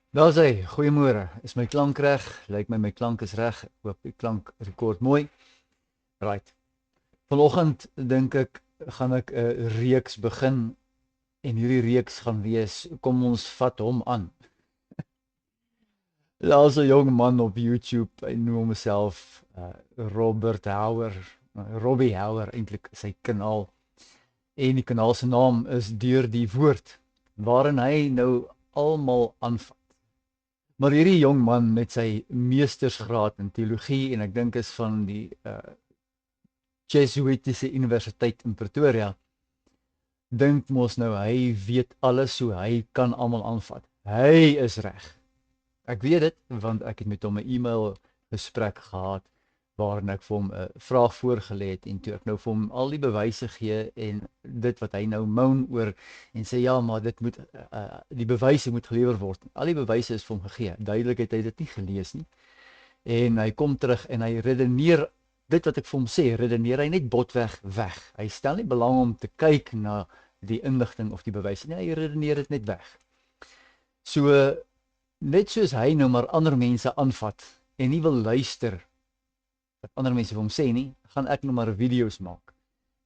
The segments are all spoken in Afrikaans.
Daar sê, goeiemôre. Is my klank reg? Lyk my klank is reg. Ek hoop die klank rekord mooi. Right. Vanoggend dink ek gaan ek 'n reeks begin en hierdie reeks gaan wees kom ons vat hom aan. Daar's 'n jong man op YouTube, hy noem homself Robert Hauer, Robbie Hauer eintlik sy kanaal. En die kanaal se naam is Deur die Woord, waarin hy nou almal aanvat. Maar hierdie jong man met sy meestersgraad in teologie en ek dink is van die Jesuitiese Universiteit in Pretoria, dink mos nou hy weet alles, so hy kan almal aanvat. Hy is reg. Ek weet dit want ek het met hom 'n e-mail gesprek gehad waarin ek vir hom 'n vraag voorgelê het en toe ek nou vir hom al die bewyse gee en dit wat hy nou moan oor en sê ja, maar dit moet die bewyse moet gelewer word. Al die bewyse is vir hom gegee. Duidelik het hy dit nie gelees nie. En hy kom terug en hy redeneer dit wat ek vir hom sê, redeneer hy net botweg weg. Hy stel nie belang om te kyk na die inligting of die bewyse nie. Hy redeneer dit net weg. So net soos hy nou maar ander mense aanvat en nie wil luister wat ander mense vir hom sê nie, gaan ek nou maar video's maak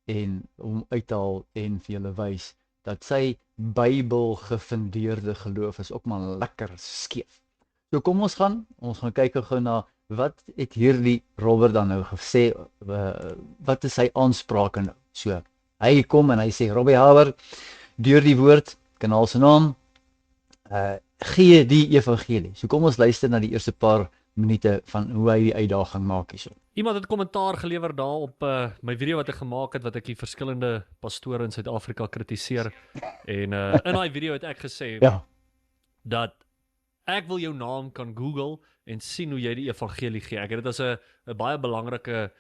en hom uithaal en vir julle wys dat sy Bybel gefundeerde geloof is ook maar lekker skeef. So kom ons gaan kyk gou na wat het hierdie Robert dan nou gesê, wat is sy aansprake nou? So, hy kom en hy sê, Robbie Hauer, deur die woord, kanaal se naam, gee die evangelie. So kom ons luister na die eerste paar minute van hoe hy die uitdaging maak hierso. Iemand het kommentaar gelewer daar op my video wat ek gemaak het, wat ek die verskillende pastore in Suid-Afrika kritiseer. En in daai video het ek gesê dat ek wil jou naam kan Google en sien hoe jy die evangelie gee. Ek het dit as 'n baie belangrike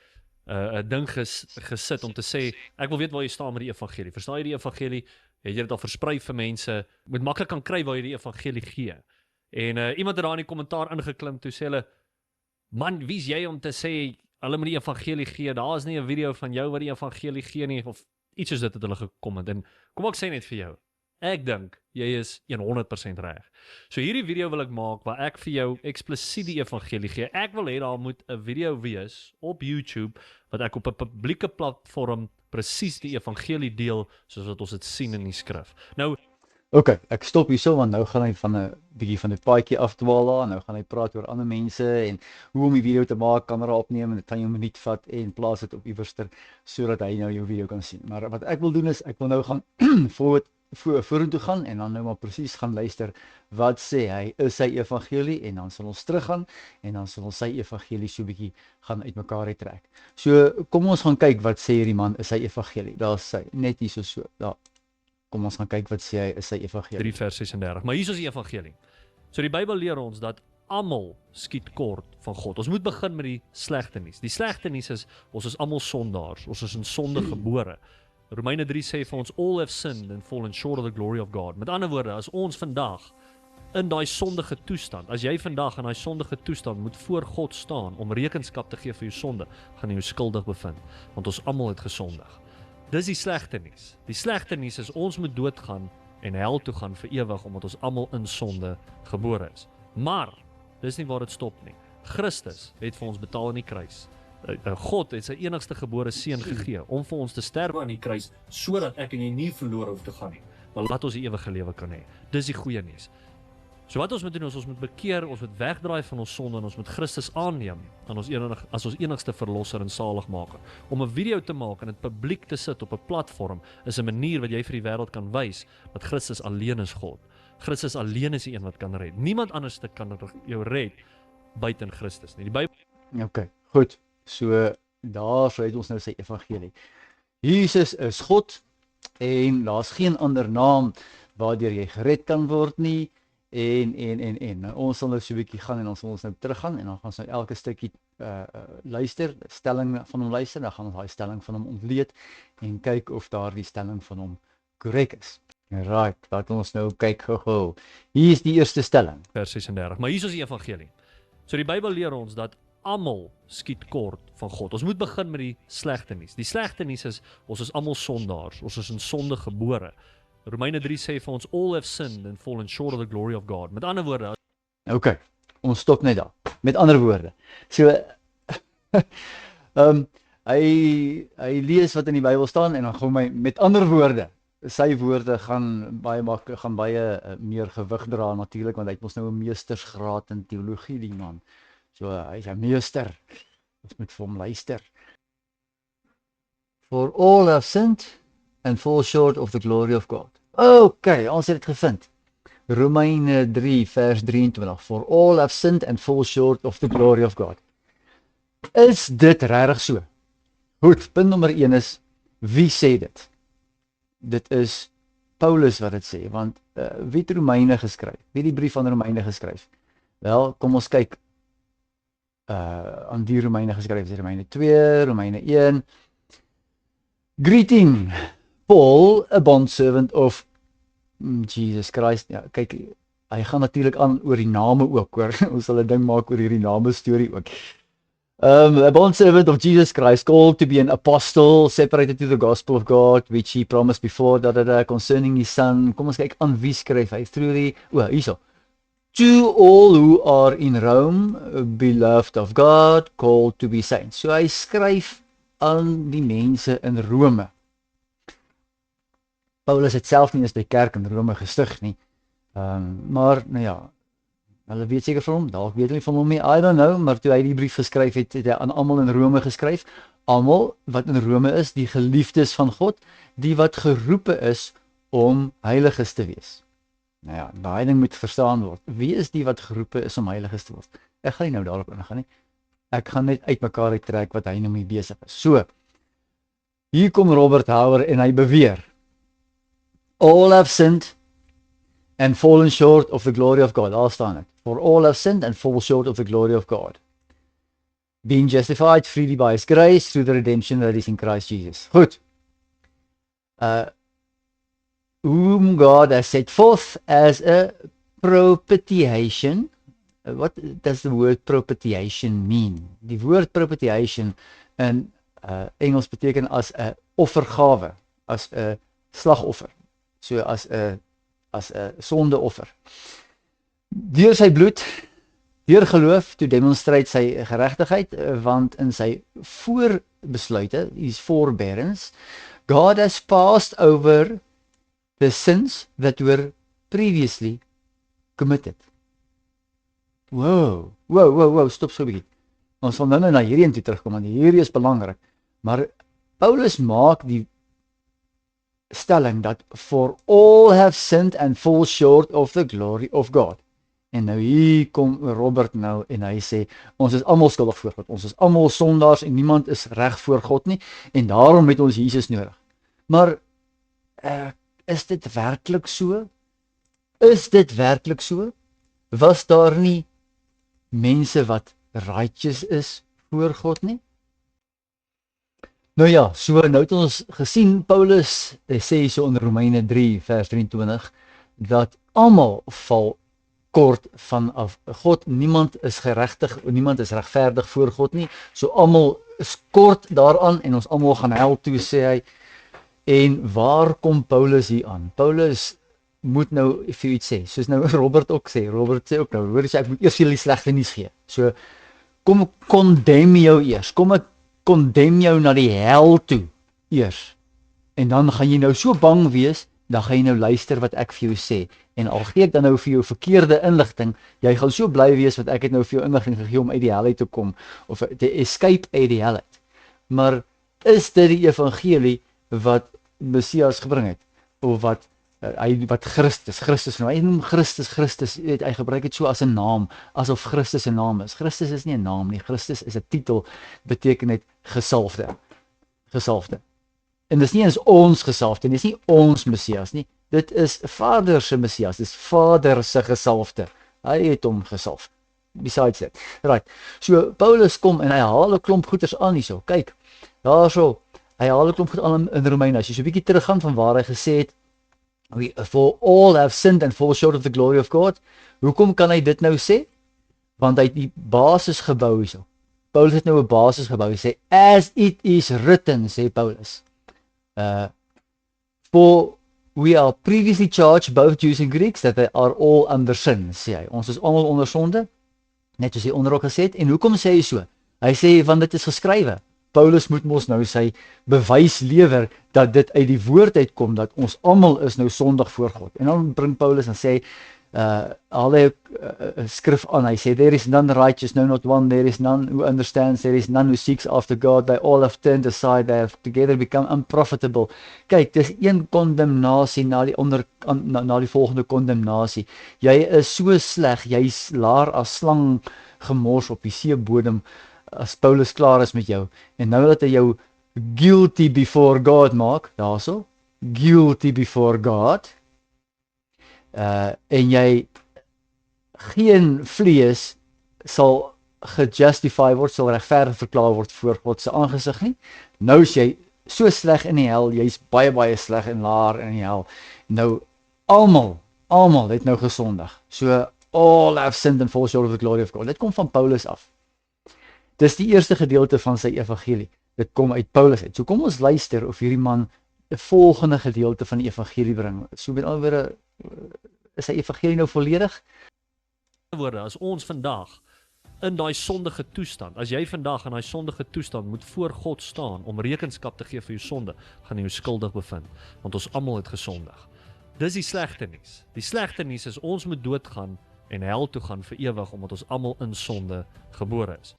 ding gesit om te sê, ek wil weet waar jy staan met die evangelie. Verstaan jy die evangelie? Het jy dit al versprei vir mense? Moet maklik kan kry waar jy die evangelie gee. En iemand het daar in die kommentaar ingeklim, toe sê hulle, man, wie's jy om te sê hulle moet die evangelie gee? Daar is nie 'n video van jou wat die evangelie gee nie, of iets soos dit het hulle gekom het. En kom ek sê net vir jou, ek dink jy is 100% reg. So hierdie video wil ek maak waar ek vir jou eksplisiet die evangelie gee. Ek wil hê daar moet 'n video wees op YouTube wat ek op 'n publieke platform presies die evangelie deel soos wat ons dit sien in die skrif. Nou OK, ek stop hierso want nou gaan hy van 'n bietjie van 'n paadjie afdwaal daar, nou gaan hy praat oor ander mense en hoe om die video te maak, kamera opneem en dit gaan jou 'n minuut vat en plaas dit op iewerster sodat hy nou jou video kan sien. Maar wat ek wil doen is ek wil nou gaan vorentoe gaan en dan nou maar presies gaan luister wat sê hy is sy evangelie en dan sal ons teruggaan en dan sal ons sy evangelie so 'n bietjie gaan uitmekaar uittrek. So kom ons gaan kyk wat sê hierdie man is sy evangelie. Daar's sy net hierso so. Daar. Kom ons gaan kyk wat sê hy is sy evangelie. 3 vers 36. Maar hier is die evangelie. So die Bybel leer ons dat almal skiet kort van God. Ons moet begin met die slegte nuus. Die slegte nuus is ons is almal sondaars. Ons is in sonde gebore. Romeine 3 sê vir ons all have sinned and fallen short of the glory of God. Met ander woorde, as ons vandag in daai sondige toestand, as jy vandag in daai sondige toestand moet voor God staan om rekenskap te gee vir jou sonde, gaan jy jou skuldig bevind, want ons almal het gesondig. Dis die slegte nuus. Die slegte nuus is ons moet doodgaan en hel toe gaan vir ewig omdat ons almal in sonde gebore is. Maar dis nie waar dit stop nie. Christus het vir ons betaal aan die kruis. God het sy enigste gebore seun gegee om vir ons te sterwe aan die kruis sodat ek en jy nie verlore hoef te gaan nie, maar laat ons die ewige lewe kan hê. Dis die goeie nuus. So wat ons moet doen is ons moet bekeer, ons moet wegdraai van ons sonde en ons moet Christus aanneem as ons enigste verlosser en saligmaker. Om 'n video te maak en dit publiek te sit op 'n platform is 'n manier wat jy vir die wêreld kan wys dat Christus alleen is God. Christus alleen is die een wat kan red. Niemand anders kan jou red buite in Christus nie. Die Bybel. OK, goed. So daar het ons nou sy evangelie. Jesus is God en daar's geen ander naam waardeur jy gered kan word nie. En nou, ons sal nou so 'n bietjie gaan en ons sal ons nou teruggaan en dan gaan ons nou elke stukkie luister, stelling van hom luister, dan gaan ons daai stelling van hom ontleed en kyk of daardie stelling van hom korrek is. Right, laat ons nou kyk gou. Hier is die eerste stelling. Vers 36. Maar hier is die evangelie. So die Bybel leer ons dat almal skiet kort van God. Ons moet begin met die slegte nuus. Die slegte nuus is ons is almal sondaars. Ons is in sonde gebore. Romeine 3 sê vir ons all have sinned and fallen short of the glory of God. Met ander woorde, OK, ons stop net daar. Met ander woorde. So hy lees wat in die Bybel staan en dan gaan my met ander woorde. Sy woorde gaan baie meer gewig dra natuurlik want hy het mos nou 'n meestersgraad in teologie die man. So hy's 'n meester. Ons moet vir hom luister. For all have sinned and fall short of the glory of God. OK, ons het dit gevind. Romeine 3 vers 23. For all have sinned and fall short of the glory of God. Is dit regtig so? Goed, punt nommer 1 is, wie sê dit? Dit is Paulus wat dit sê, want wie het Romeine geskryf? Wie het die brief aan Romeine geskryf? Wel, kom ons kyk aan die Romeine geskryf, is Romeine 2, Romeine 1. Greeting, Paul, a bondservant of Jesus Christ. Ja, kyk, hy gaan natuurlik aan oor die name ook, hoor. Ons sal 'n ding maak oor hierdie name storie ook. A bondservant of Jesus Christ, called to be an apostle, separated to the gospel of God, which he promised before, concerning his son. Kom ons kyk aan wie skryf hy. Through the, hierso. To all who are in Rome, beloved of God, called to be saints. So hy skryf aan die mense in Rome. Paulus het self nie eens by kerk in Rome gestig nie. Maar, nou ja, hulle weet seker van hom, dalk weet hulle van hom nie, I don't know, maar toe hy die brief geskryf het, het hy aan almal in Rome geskryf, almal wat in Rome is, die geliefdes van God, die wat geroepe is om heiliges te wees. Nou ja, daai ding moet verstaan word. Wie is die wat geroepe is om heiliges te word? Ek gaan nie nou daarop ingaan nie. Ek gaan net uitmekaar uittrek wat hy nou mee besig is. So, hier kom Robert Hauer en hy beweer, all have sinned and fallen short of the glory of God. Daar staan dit. For all have sinned and fall short of the glory of God. Being justified freely by his grace through the redemption that is in Christ Jesus. Goed. Whom God has set forth as a propitiation. What does the word propitiation mean? Die woord propitiation in Engels beteken as 'n offergawe, as 'n slagoffer. So as 'n sondeoffer. Deur sy bloed, deur geloof, toe demonstreer sy geregtigheid, want in sy voorbesluite, his forbearance, God has passed over the sins that were previously committed. Wow, stop so 'n bietjie. Ons sal nou na hierdie toe terugkom, want hierdie is belangrik. Maar Paulus maak die stelling dat for all have sinned and fall short of the glory of God. En nou hier kom Robert nou en hy sê, ons is almal skuldig voor God, ons is almal sondaars en niemand is reg voor God nie, en daarom het ons Jesus nodig. Maar, is dit werklik so? Is dit werklik so? Was daar nie mense wat righteous is voor God nie? Nou ja, so nou het ons gesien, Paulus sê so in Romeine 3 vers 23, dat almal val kort vanaf God, niemand is geregtig, niemand is regverdig voor God nie, so almal is kort daaraan en ons almal gaan hel toe, sê hy. En waar kom Paulus hier aan? Paulus moet nou vir iets sê, soos nou Robert ook sê, Robert sê ook nou, hoor jy, ek moet eers vir julle slegte nuus gee, so kom ek condemn jou eers, kom ek condemn jou na die hel toe eers, en dan gaan jy nou so bang wees, dan gaan jy nou luister wat ek vir jou sê, en al gee ek dan nou vir jou verkeerde inligting, jy gaan so bly wees wat ek het nou vir jou inligting gegee om uit die hel uit te kom, of te escape uit die hel uit. Maar is dit die evangelie wat Messias gebring het, of wat Christus nou, hy noem Christus, hy gebruik het so as 'n naam, asof Christus 'n naam is. Christus is nie 'n naam nie, Christus is 'n titel, beteken net gesalfde. En dis nie eens ons gesalfde, dis nie ons Messias nie, dit is Vader se Messias, dis Vader se gesalfde, hy het hom gesalf, besides it. Right, so Paulus kom en hy haal 'n klomp goeders aan hierso, kyk, daarso, hy haal 'n klomp goed aan in Romeine, as jy so 'n bietjie teruggaan van waar hy gesê het, for all have sinned and fall short of the glory of God, hoekom kan hy dit nou sê? Want hy het die basis gebou hierso. Paulus het nou 'n basis gebou, hy sê, as it is written, sê Paulus, for We are previously charged, both Jews and Greeks, that they are all under sin, sê hy. Ons is almal onder sonde, net soos hy onder ook gesê het. En hoekom sê hy so? Hy sê, want dit is geskrywe. Paulus moet mos nou sy bewys lewer dat dit uit die woord uitkom, dat ons almal is nou sondig voor God. En dan bring Paulus en sê, haal hy 'n skrif aan, hy sê, there is none righteous, no not one, there is none who understands, there is none who seeks after God, they all have turned aside, they have together become unprofitable. Kyk, dis een kondemnasie na die volgende kondemnasie. Jy is so sleg, jy's laar as slang gemors op die seebodem, as Paulus klaar is met jou, en nou dat hy jou guilty before God maak, daarso, guilty before God, en jy geen vlees sal gejustify word, sal regverdig verklaar word voor God se aangesig nie. Nou is jy so sleg in die hel, jy's baie baie sleg en laar in die hel. Nou almal het nou gesondig. So all have sinned and fall short of the glory of God. Dit kom van Paulus af. Dis die eerste gedeelte van sy evangelie. Dit kom uit Paulus uit. So kom ons luister of hierdie man 'n volgende gedeelte van die evangelie bring. So met ander woorde, is sy evangelie nou volledig? Woorde, as ons vandag in daai sondige toestand, as jy vandag in daai sondige toestand moet voor God staan om rekenskap te gee vir jou sonde, gaan jy jou skuldig bevind, want ons almal het gesondig. Dis die slegte nuus. Die slegte nuus is ons moet doodgaan en hel toe gaan vir ewig, omdat ons almal in sonde gebore is.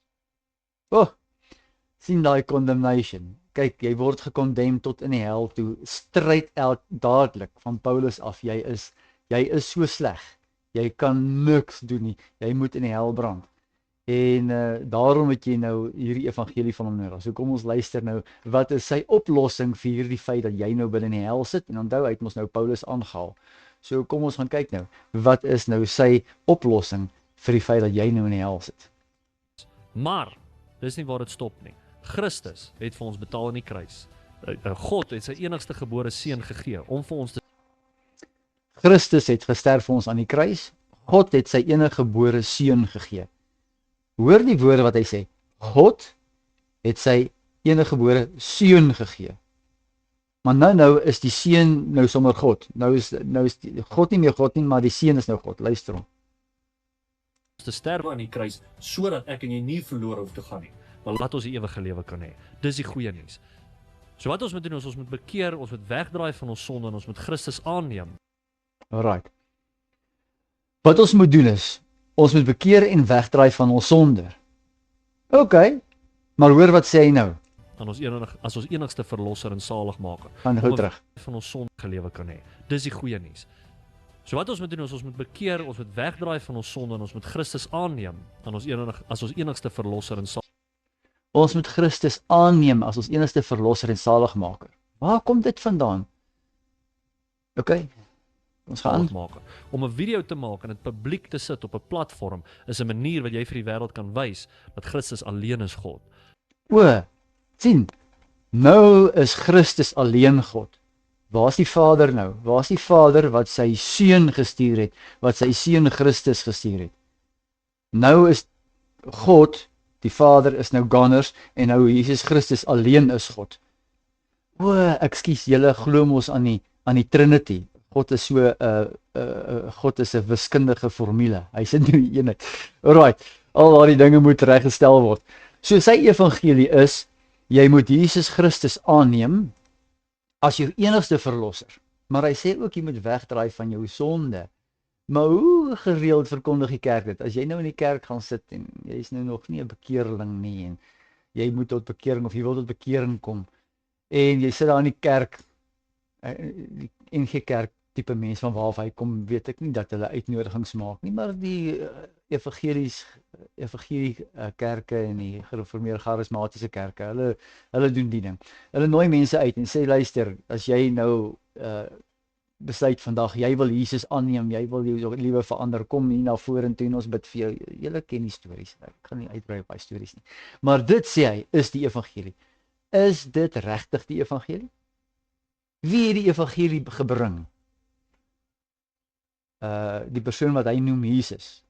Sien daai condemnation. Kyk, jy word gekondemn tot in die hel toe, stryd dadelik van Paulus af. Jy is so sleg. Jy kan niks doen nie. Jy moet in die hel brand. En daarom het jy nou hierdie evangelie van hom nodig. So kom ons luister nou, wat is sy oplossing vir hierdie feit dat jy nou binne in die hel sit? En onthou, hy het ons nou Paulus aangehaal. So kom ons gaan kyk nou, wat is nou sy oplossing vir die feit dat jy nou in die hel sit? Maar dis nie waar dit stop nie. Christus het vir ons betaal in die kruis. God het sy enigste gebore seun gegee om vir ons te... Christus het gesterf vir ons aan die kruis. God het sy enige gebore seun gegee. Hoor die woorde wat hy sê. God het sy enige gebore seun gegee. Maar nou is die seun nou sommer God. Nou is die God nie meer God nie, maar die seun is nou God. Luister hom. Te sterwe aan die kruis, sodat ek en jy nie verlore hoef te gaan nie, maar laat ons die ewige lewe kan hê. Dis die goeie nuus. So wat ons moet doen is, ons moet bekeer, ons moet wegdraai van ons sonde en ons moet Christus aanneem. Alright. Wat ons moet doen is, ons moet bekeer en wegdraai van ons sonde. Okay, maar hoor wat sê hy nou? As ons enigste verlosser en saligmaker. Gaan gou terug. Van ons sondige lewe kan hê. Dis die goeie nuus. So wat ons moet doen is, ons moet bekeer, ons moet wegdraai van ons sonde en ons moet Christus aanneem as ons enigste verlosser en saligmaker. Ons moet Christus aanneem as ons enigste verlosser en saligmaker. Waar kom dit vandaan? Okay, ons gaan maak. Om 'n video te maak en dit publiek te sit op 'n platform is 'n manier wat jy vir die wêreld kan wys dat Christus alleen is God. Sien, nou is Christus alleen God. Waar is die Vader nou? Waar is die Vader wat sy seun gestuur het, wat sy seun Christus gestuur het? Nou is God, die Vader is nou goners en nou Jesus Christus alleen is God. Ekskuus, julle glo mos aan die Trinity. God is so God is 'n wiskundige formule. Hy sit in die eenheid. Alright, al daardie dinge moet reggestel word. So sy evangelie is, jy moet Jesus Christus aanneem as jou enigste verlosser. Maar hy sê ook jy moet wegdraai van jou sonde. Maar hoe gereeld verkondig die kerk dit? As jy nou in die kerk gaan sit en jy is nou nog nie 'n bekeerling nie en jy moet tot bekering of jy wil tot bekering kom en jy sit daar in die kerk, die NG Kerk tipe mense van waar hy kom, weet ek nie dat hulle uitnodigings maak nie, maar die evangelie kerke en die gereformeerde charismatiese kerke, hulle doen die ding. Hulle nooi mense uit en sê, luister, as jy nou besluit vandag, jy wil Jesus aanneem, jy wil jou lewe verander, kom hier na vorentoe en ons bid vir jou. Julle ken die stories, ek gaan nie uitbrei op die stories nie. Maar dit sê hy, is die evangelie. Is dit regtig die evangelie? Wie het die evangelie gebring? Die persoon wat hy noem Jesus.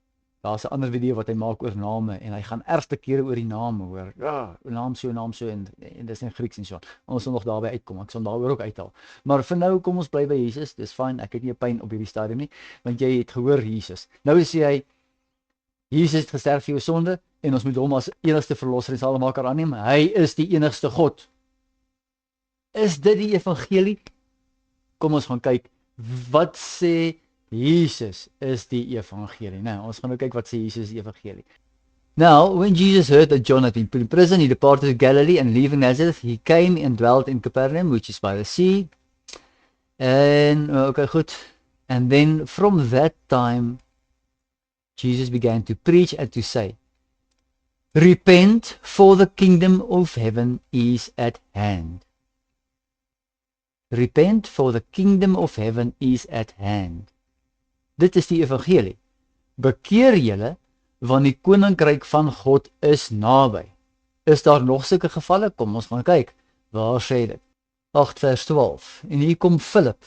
Daar's 'n ander video wat hy maak oor name en hy gaan erg te kere oor die name, hoor. Ja, naam so en dis in Grieks en so. Ons sal nog daarby uitkom. Ek sal daaroor ook uithaal. Maar vir nou kom ons bly by Jesus. Dis fyn. Ek het nie 'n pyn op hierdie stadium nie, want jy het gehoor Jesus. Nou sê hy Jesus het gesterf vir jou sonde en ons moet hom as enigste verlosser en saligmaker aanneem. Hy is die enigste God. Is dit die evangelie? Kom ons gaan kyk wat sê Jesus is die evangelie. Nou, ons gaan nou kyk wat sê Jesus is die evangelie. Now, when Jesus heard that John had been put in prison, he departed to Galilee, and leaving Nazareth, he came and dwelt in Capernaum, which is by the sea. And, okay, good. And then from that time, Jesus began to preach and to say, repent, for the kingdom of heaven is at hand. Repent, for the kingdom of heaven is at hand. Dit is die evangelie. Bekeer julle, want die koninkryk van God is naby. Is daar nog sulke gevalle? Kom ons gaan kyk. Waar sê dit? 8 vers 12. En hier kom Philip,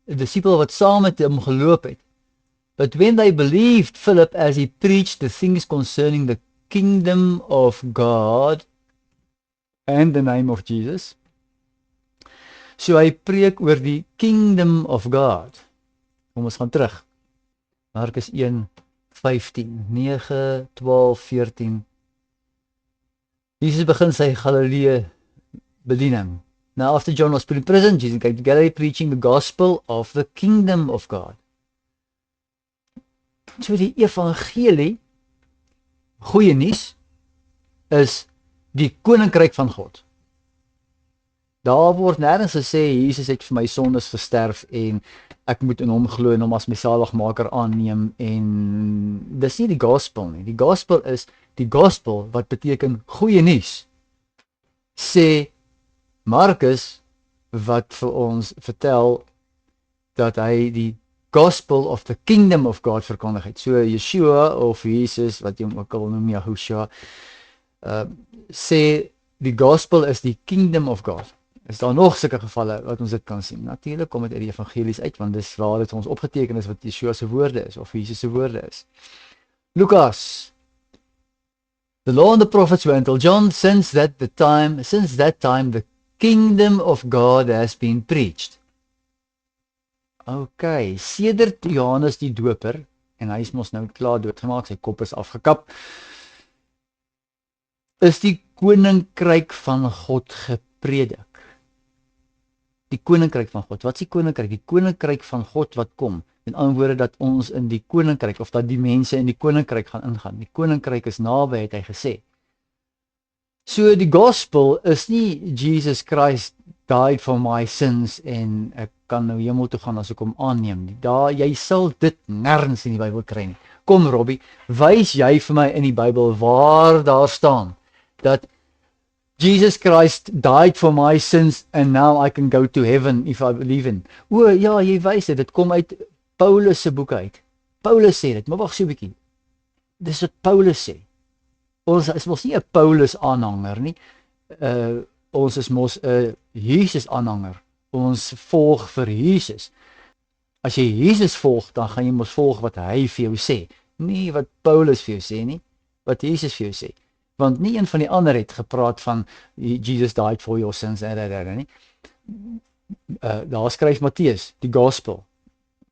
'n disipel wat saam met hom geloop het. But when they believed Philip as he preached the things concerning the kingdom of God and the name of Jesus. So hy preek oor die kingdom of God. Kom ons gaan terug. Markus 1, 15, 9, 12, 14. Jesus begin sy Galilee bediening. Now after John was put in prison, Jesus came to Galilee preaching the gospel of the kingdom of God. So die evangelie, goeie nuus, is die koninkryk van God. Daar word nêrens gesê Jesus het vir my sondes gesterf en ek moet in hom glo en hom as my saligmaker aanneem en dis nie die gospel nie. Die gospel is die gospel wat beteken goeie nuus. Sê Markus wat vir ons vertel dat hy die gospel of the kingdom of God verkondig het. So Yeshua of Jesus wat jy hom ook al noem Yahushua sê die gospel is die kingdom of God. Is daar nog sulke gevalle wat ons dit kan sien? Natuurlik kom dit uit die evangelies uit, want dis waar dit ons opgeteken is wat Yeshua se woorde is, of Jesus se woorde is. Lukas. The law and the prophets were until John, since that time the kingdom of God has been preached. Okay, sedert Johannes die doper, en hy is mos nou klaar doodgemaak, sy kop is afgekap, is die koninkryk van God gepredik. Die koninkryk van God. Wat is die koninkryk? Die koninkryk van God wat kom. Met ander woorde dat ons in die koninkryk, of dat die mense in die koninkryk gaan ingaan. Die koninkryk is naby, het hy gesê. So die gospel is nie Jesus Christ died for my sins en ek kan nou hemel toe gaan as ek hom aanneem nie. Daar, jy sal dit nêrens in die Bybel kry nie. Kom Robbie, wys jy vir my in die Bybel waar daar staan dat Jesus Christ died for my sins and now I can go to heaven if I believe in. O ja, jy wys dit kom uit Paulus se boeke uit. Paulus sê dit, maar wag so 'n bietjie. Dis wat Paulus sê. Ons is mos nie 'n Paulus aanhanger nie. Ons is mos 'n Jesus aanhanger. Ons volg vir Jesus. As jy Jesus volg, dan gaan jy mos volg wat hy vir jou sê, nie wat Paulus vir jou sê nie, wat Jesus vir jou sê. Want nie een van die ander het gepraat van Jesus died for your sins nie. Daar skryf Matteus, die gospel.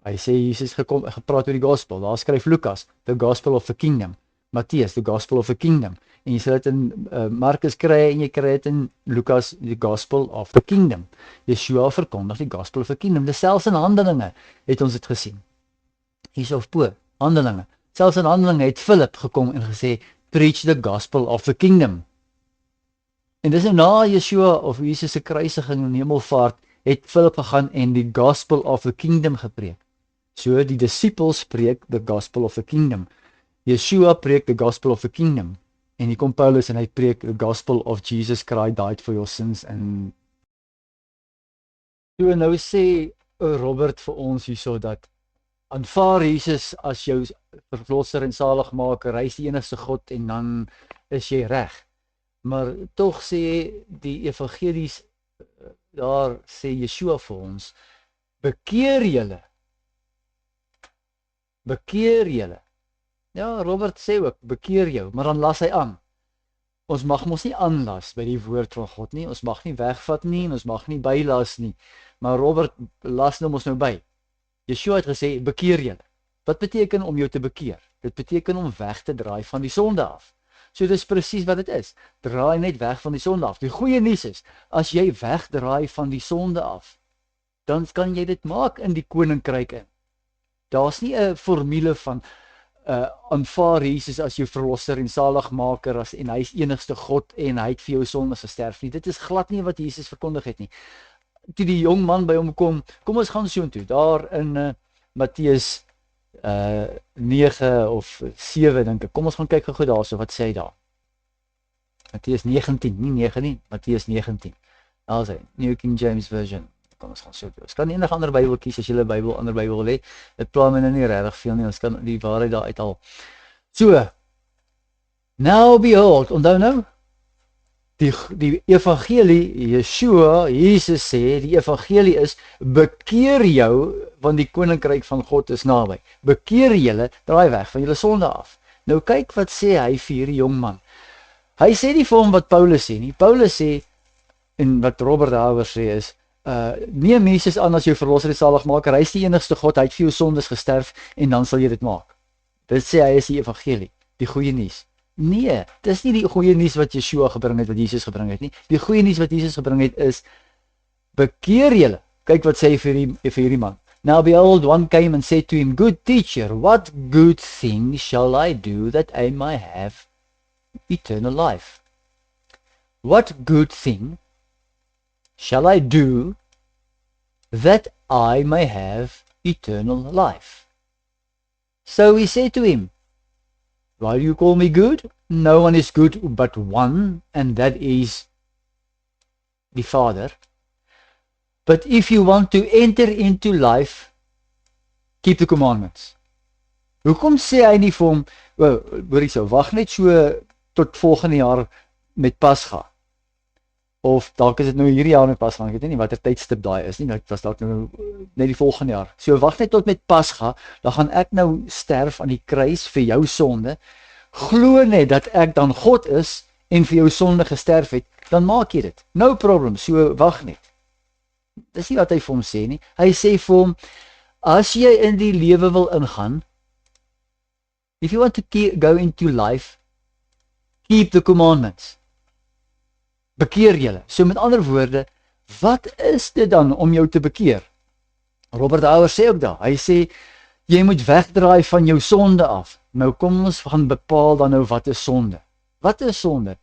Hy sê Jesus gepraat oor die gospel. Daar skryf Lukas, the gospel of the kingdom. Matteus, the gospel of the kingdom. En jy sal dit in Markus kry en jy kry dit in Lukas, the gospel of the kingdom. Yeshua verkondig die gospel of the kingdom. Dis selfs in Handelinge het ons dit gesien. Hierso op Handelinge. Selfs in Handelinge het Philip gekom en gesê preach the gospel of the kingdom. En dis na Yeshua of Jesus se kruisiging en hemelvaart het Philip gegaan en die gospel of the kingdom gepreek. So die disippels preek the gospel of the kingdom. Yeshua preek the gospel of the kingdom. En hier kom Paulus en hy preek the gospel of Jesus Christ died for your sins and so nou sê Robert vir ons hierso dat aanvaar Jesus as jou verlosser en saligmaker, hy is die enigste God en dan is jy reg. Maar tog sê die evangelies, daar sê Yeshua vir ons, bekeer julle, Ja, Robert sê ook, bekeer jou, maar dan las hy aan. Ons mag mos nie aanlas by die woord van God nie, ons mag nie wegvat nie, en ons mag nie bylas nie, maar Robert las nou mos nou by. Yeshua het gesê, bekeer julle. Wat beteken om jou te bekeer? Dit beteken om weg te draai van die sonde af. So dis presies wat dit is. Draai net weg van die sonde af. Die goeie nuus is, as jy wegdraai van die sonde af, dan kan jy dit maak in die koninkryk in. Daar's nie 'n formule van aanvaar Jesus as jou verlosser en saligmaker en hy is enigste God en hy het vir jou sondes gesterf nie. Dit is glad nie wat Jesus verkondig het nie. Toe die jong man by hom kom ons gaan soontoe, daar in Matteus 9 of 7 dink ek. Kom ons gaan kyk gou daarso, wat sê hy daar? Matteus 19, nie 9 nie, Matteus 19. Daar is hy, New King James Version. Kom ons gaan soontoe. Ons kan enige ander Bybel kies as jy 'n ander Bybel wil hê. Dit pla my nou nie regtig veel nie. Ons kan die waarheid daar uithaal. So. Now behold, onthou nou? Die evangelie, Yeshua, Jesus sê, die evangelie is, bekeer jou, want die koninkryk van God is naby. Bekeer julle, draai weg van julle sonde af. Nou kyk wat sê hy vir hierdie jong man. Hy sê nie vir hom wat Paulus sê nie. Paulus sê, en wat Robert daaroor sê is, neem Jesus aan as jou verlosser en saligmaker, hy is die enigste God, hy het vir jou sondes gesterf, en dan sal jy dit maak. Dit sê hy is die evangelie, die goeie nuus. Nee, dis nie die goeie nuus wat Yeshua gebring het, wat Jesus gebring het nie. Die goeie nuus wat Jesus gebring het is, bekeer julle. Kyk wat sê hy vir hierdie man. Now behold, one came and said to him, good teacher, what good thing shall I do that I may have eternal life? What good thing shall I do that I may have eternal life? So he said to him, why do you call me good? No one is good but one, and that is the Father. But if you want to enter into life, keep the commandments. Hoekom sê hy nie vir hom, hoor jy so, wag net so tot volgende jaar met Pasga? Of dalk is dit nou hierdie jaar met Pasga, ek weet nie watter tydstip daai is nie, dit was dalk nou net die volgende jaar. So wag net tot met Pasga, dan gaan ek nou sterf aan die kruis vir jou sonde. Glo net dat ek dan God is en vir jou sonde gesterf het, dan maak jy dit. No problem, so wag net. Dis nie wat hy vir hom sê nie. Hy sê vir hom, as jy in die lewe wil ingaan, if you want to go into life, keep the commandments. Bekeer julle. So met ander woorde, wat is dit dan om jou te bekeer? Robert Hauer sê ook daar, hy sê, jy moet wegdraai van jou sonde af. Nou kom ons gaan bepaal dan nou wat is sonde. Wat is sonde?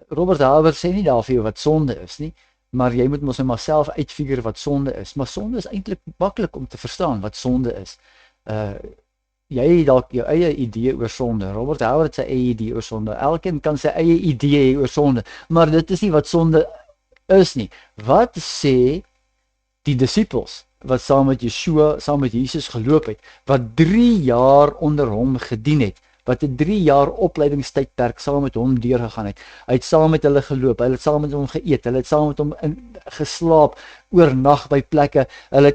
Robert Hauer sê nie daar vir jou wat sonde is nie, maar jy moet mos nou maar self uitfigure wat sonde is. Maar sonde is eintlik maklik om te verstaan wat sonde is. Jy het dalk jou eie idee oor sonde. Robert Howard sy eie idee oor sonde. Elkeen kan sy eie idee hê oor sonde, maar dit is nie wat sonde is nie. Wat sê die disippels wat saam met Yeshua, saam met Jesus geloop het, wat 3 jaar onder hom gedien het, wat 'n 3 jaar opleidingstydperk saam met hom deurgegaan het. Hy het saam met hulle geloop, hulle het saam met hom geëet, hulle het saam met hom geslaap, oornag by plekke, hy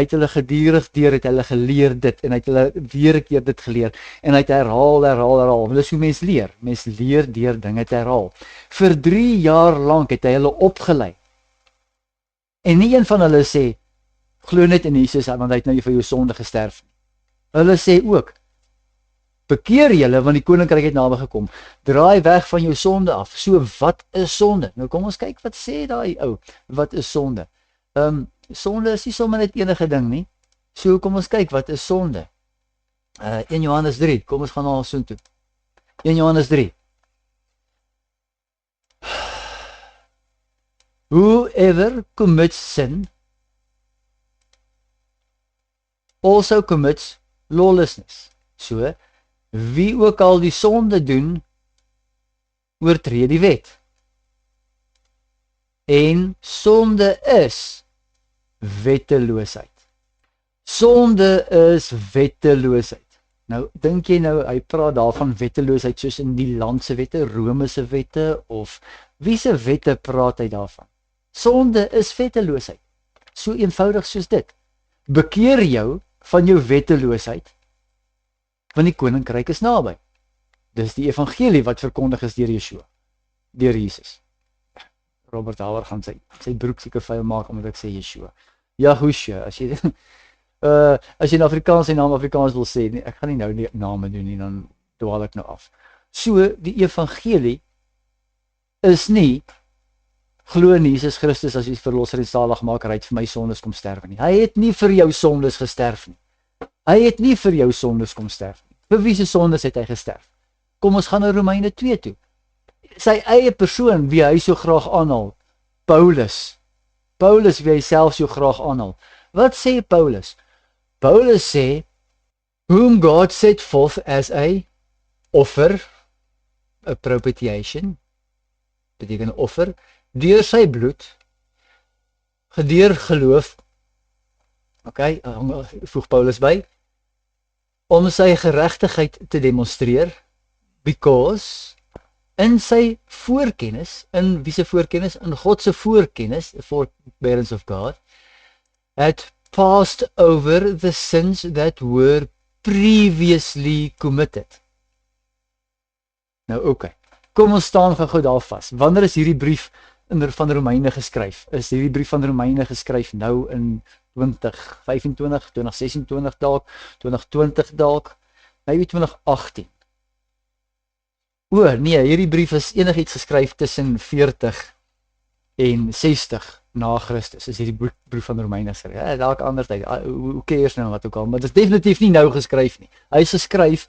het hulle gedurig deur, het hulle geleer dit, en hy het hulle weer 'n keer dit geleer, en hy het herhaal, dis hoe mens leer, mens leer deur dinge te herhaal. Vir 3 jaar lank het hy hulle opgelei, en nie een van hulle sê, glo net in Jesus, want hy het nou vir jou sonde gesterf. Hulle sê ook, bekeer julle, want die koninkryk het naby gekom. Draai weg van jou sonde af. So, wat is sonde? Nou kom ons kyk wat sê daai ou. Wat is sonde? Sonde is nie sommer net enige ding nie. So kom ons kyk wat is sonde. 1 Johannes 3. Kom ons gaan na ons toe. 1 Johannes 3. Whoever commits sin also commits lawlessness. So, wie ook al die sonde doen, oortree die wet. En sonde is wetteloosheid. Sonde is wetteloosheid. Nou, dink jy nou, hy praat daarvan wetteloosheid soos in die landse wette, Romese wette, of wie se wette praat hy daarvan? Sonde is wetteloosheid. So eenvoudig soos dit. Bekeer jou van jou wetteloosheid, want die koninkryk is naby. Dis die evangelie wat verkondig is deur Yeshua, deur Jesus. Robert Hauer gaan sy broek seker vuil maak omdat ek sê Yeshua. Yahushua, as jy as jy in Afrikaans sy naam Afrikaans wil sê, ek gaan nie nou die name doen nie, dan dwaal ek nou af. So, die evangelie is nie glo in Jesus Christus as die verlosser en saligmaker, hy het vir my sondes kom sterf nie. Hy het nie vir jou sondes gesterf nie. Hy het nie vir jou sondes kom sterf nie. Vir wie se sondes het hy gesterf? Kom ons gaan na Romeine 2 toe. Sy eie persoon wie hy so graag aanhaal, Paulus wie hy self so graag aanhaal. Wat sê Paulus? Paulus sê, whom God set forth as a offer, a propitiation, beteken offer, deur sy bloed, gedeur geloof, voeg Paulus by, om sy geregtigheid te demonstreer, because in sy voorkennis, in wie se voorkennis? In God se voorkennis, the forbearance of God, had passed over the sins that were previously committed. Nou kom ons staan gou daar vas. Wanneer is hierdie brief van Romeine geskryf? Is hierdie brief van Romeine geskryf nou in 2025, 2026 dalk, 2020 dalk, maybe 2018. Nee, hierdie brief is enigiets geskryf tussen 40 en 60 na Christus. Is hierdie brief van Romeine geskryf. Dalk ander tyd. Hoe cares nou wat ook al, maar dit is definitief nie nou geskryf nie. Hy is geskryf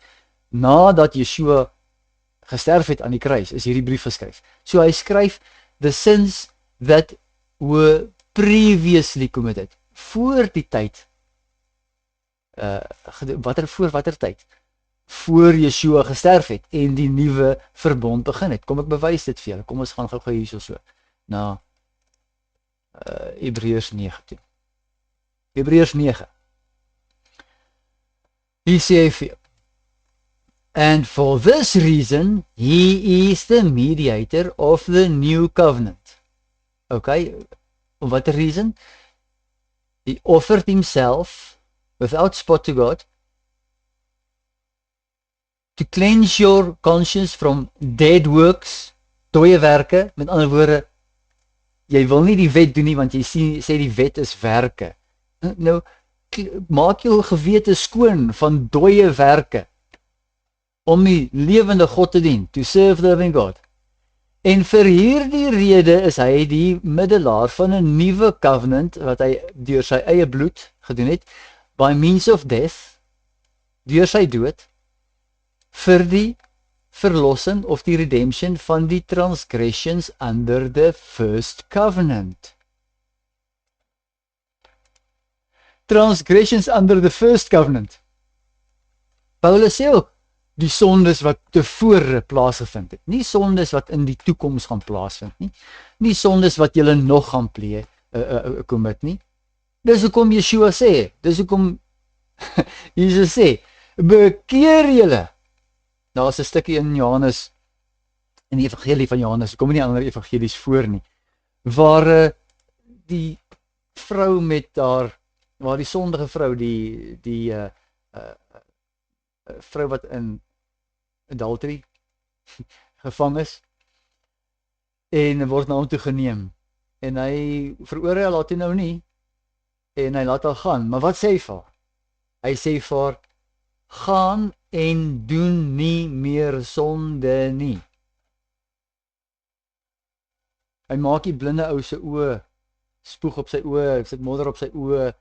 nadat Yeshua gesterf het aan die kruis, is hierdie brief geskryf. So hy skryf the sins that were previously committed. Voor die tyd, voor watter tyd? Voor Yeshua gesterf het en die nuwe verbond begin het. Kom ek bewys dit vir julle. Kom ons gaan gou hierso so na Hebreërs 9 toe. Hebreërs 9. Hier sê hy vir, and for this reason, he is the mediator of the new covenant. Om watter reason? He offered himself without spot to God to cleanse your conscience from dead works, dooie werke. Met ander woorde, jy wil nie die wet doen nie, want jy sê die wet is werke. Nou, maak jou gewete skoon van dooie werke, om die lewende God te dien, to serve the living God. En vir hierdie rede is hy die middelaar van 'n nuwe covenant, wat hy deur sy eie bloed gedoen het, by means of death, deur sy dood, vir die verlossing of die redemption van die transgressions under the first covenant. Transgressions under the first covenant. Paulus sê ook, die sondes wat tevore plaasgevind het. Nie sondes wat in die toekoms gaan plaasvind nie. Nie sondes wat julle nog gaan commit nie. Dis hoekom Yeshua sê, dis hoekom Jesus sê, bekeer julle. Daar is 'n stukkie in Johannes, in die evangelie van Johannes, kom nie ander evangelies voor nie, waar die vrou met haar, waar die sondige vrou, die vrou wat in adultery gevang is, en word na hom toe geneem, en hy veroordeel haar toe nou nie, en hy laat haar gaan, maar wat sê hy vir haar? Hy sê vir haar, gaan en doen nie meer sonde nie. Hy maak die blinde ou se oë, spoeg op sy oë, sit modder op sy oë,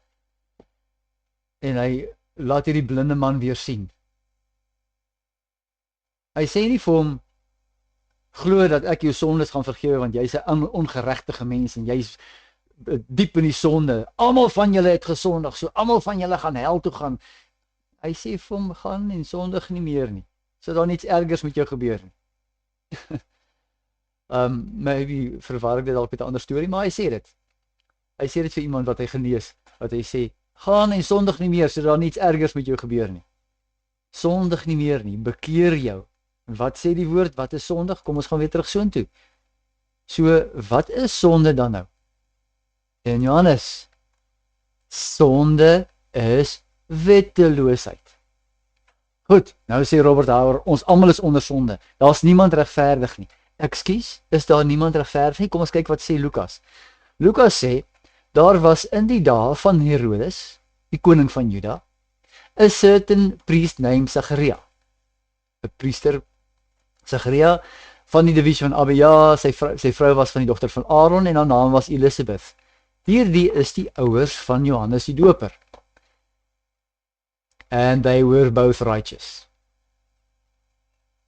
en hy laat hierdie blinde man weer sien. Hy sê nie vir hom, glo dat ek jou sondes gaan vergewe, want jy's 'n ongeregtige mens, en jy's diep in die sonde. Almal van julle het gesondig, so almal van julle gaan hel toe gaan. Hy sê vir hom, gaan en sondig nie meer nie. So daar niets ergers met jou gebeur nie. Maybe verwar ek dit dalk met 'n ander storie, maar hy sê dit. Hy sê dit vir iemand wat hy genees, wat hy sê, gaan en sondig nie meer, so daar niets ergers met jou gebeur nie. Sondig nie meer nie, bekeer jou. En wat sê die woord, wat is sondig? Kom ons gaan weer terug soontoe. So, wat is sonde dan nou? En Johannes, sonde is wetteloosheid. Goed, nou sê Robert Hauer, ons almal is onder sonde. Daar's niemand regverdig nie. Ekskuus, is daar niemand regverdig nie? Kom ons kyk wat sê Lukas. Lukas sê, daar was in die dae van Herodes, die koning van Juda, a certain priest named Zacharia. 'n Priester, Zacharia, van die divisie van Abia, sy vrou was van die dogter van Aaron en haar naam was Elisabeth. Hierdie is die ouers van Johannes die Doper. And they were both righteous.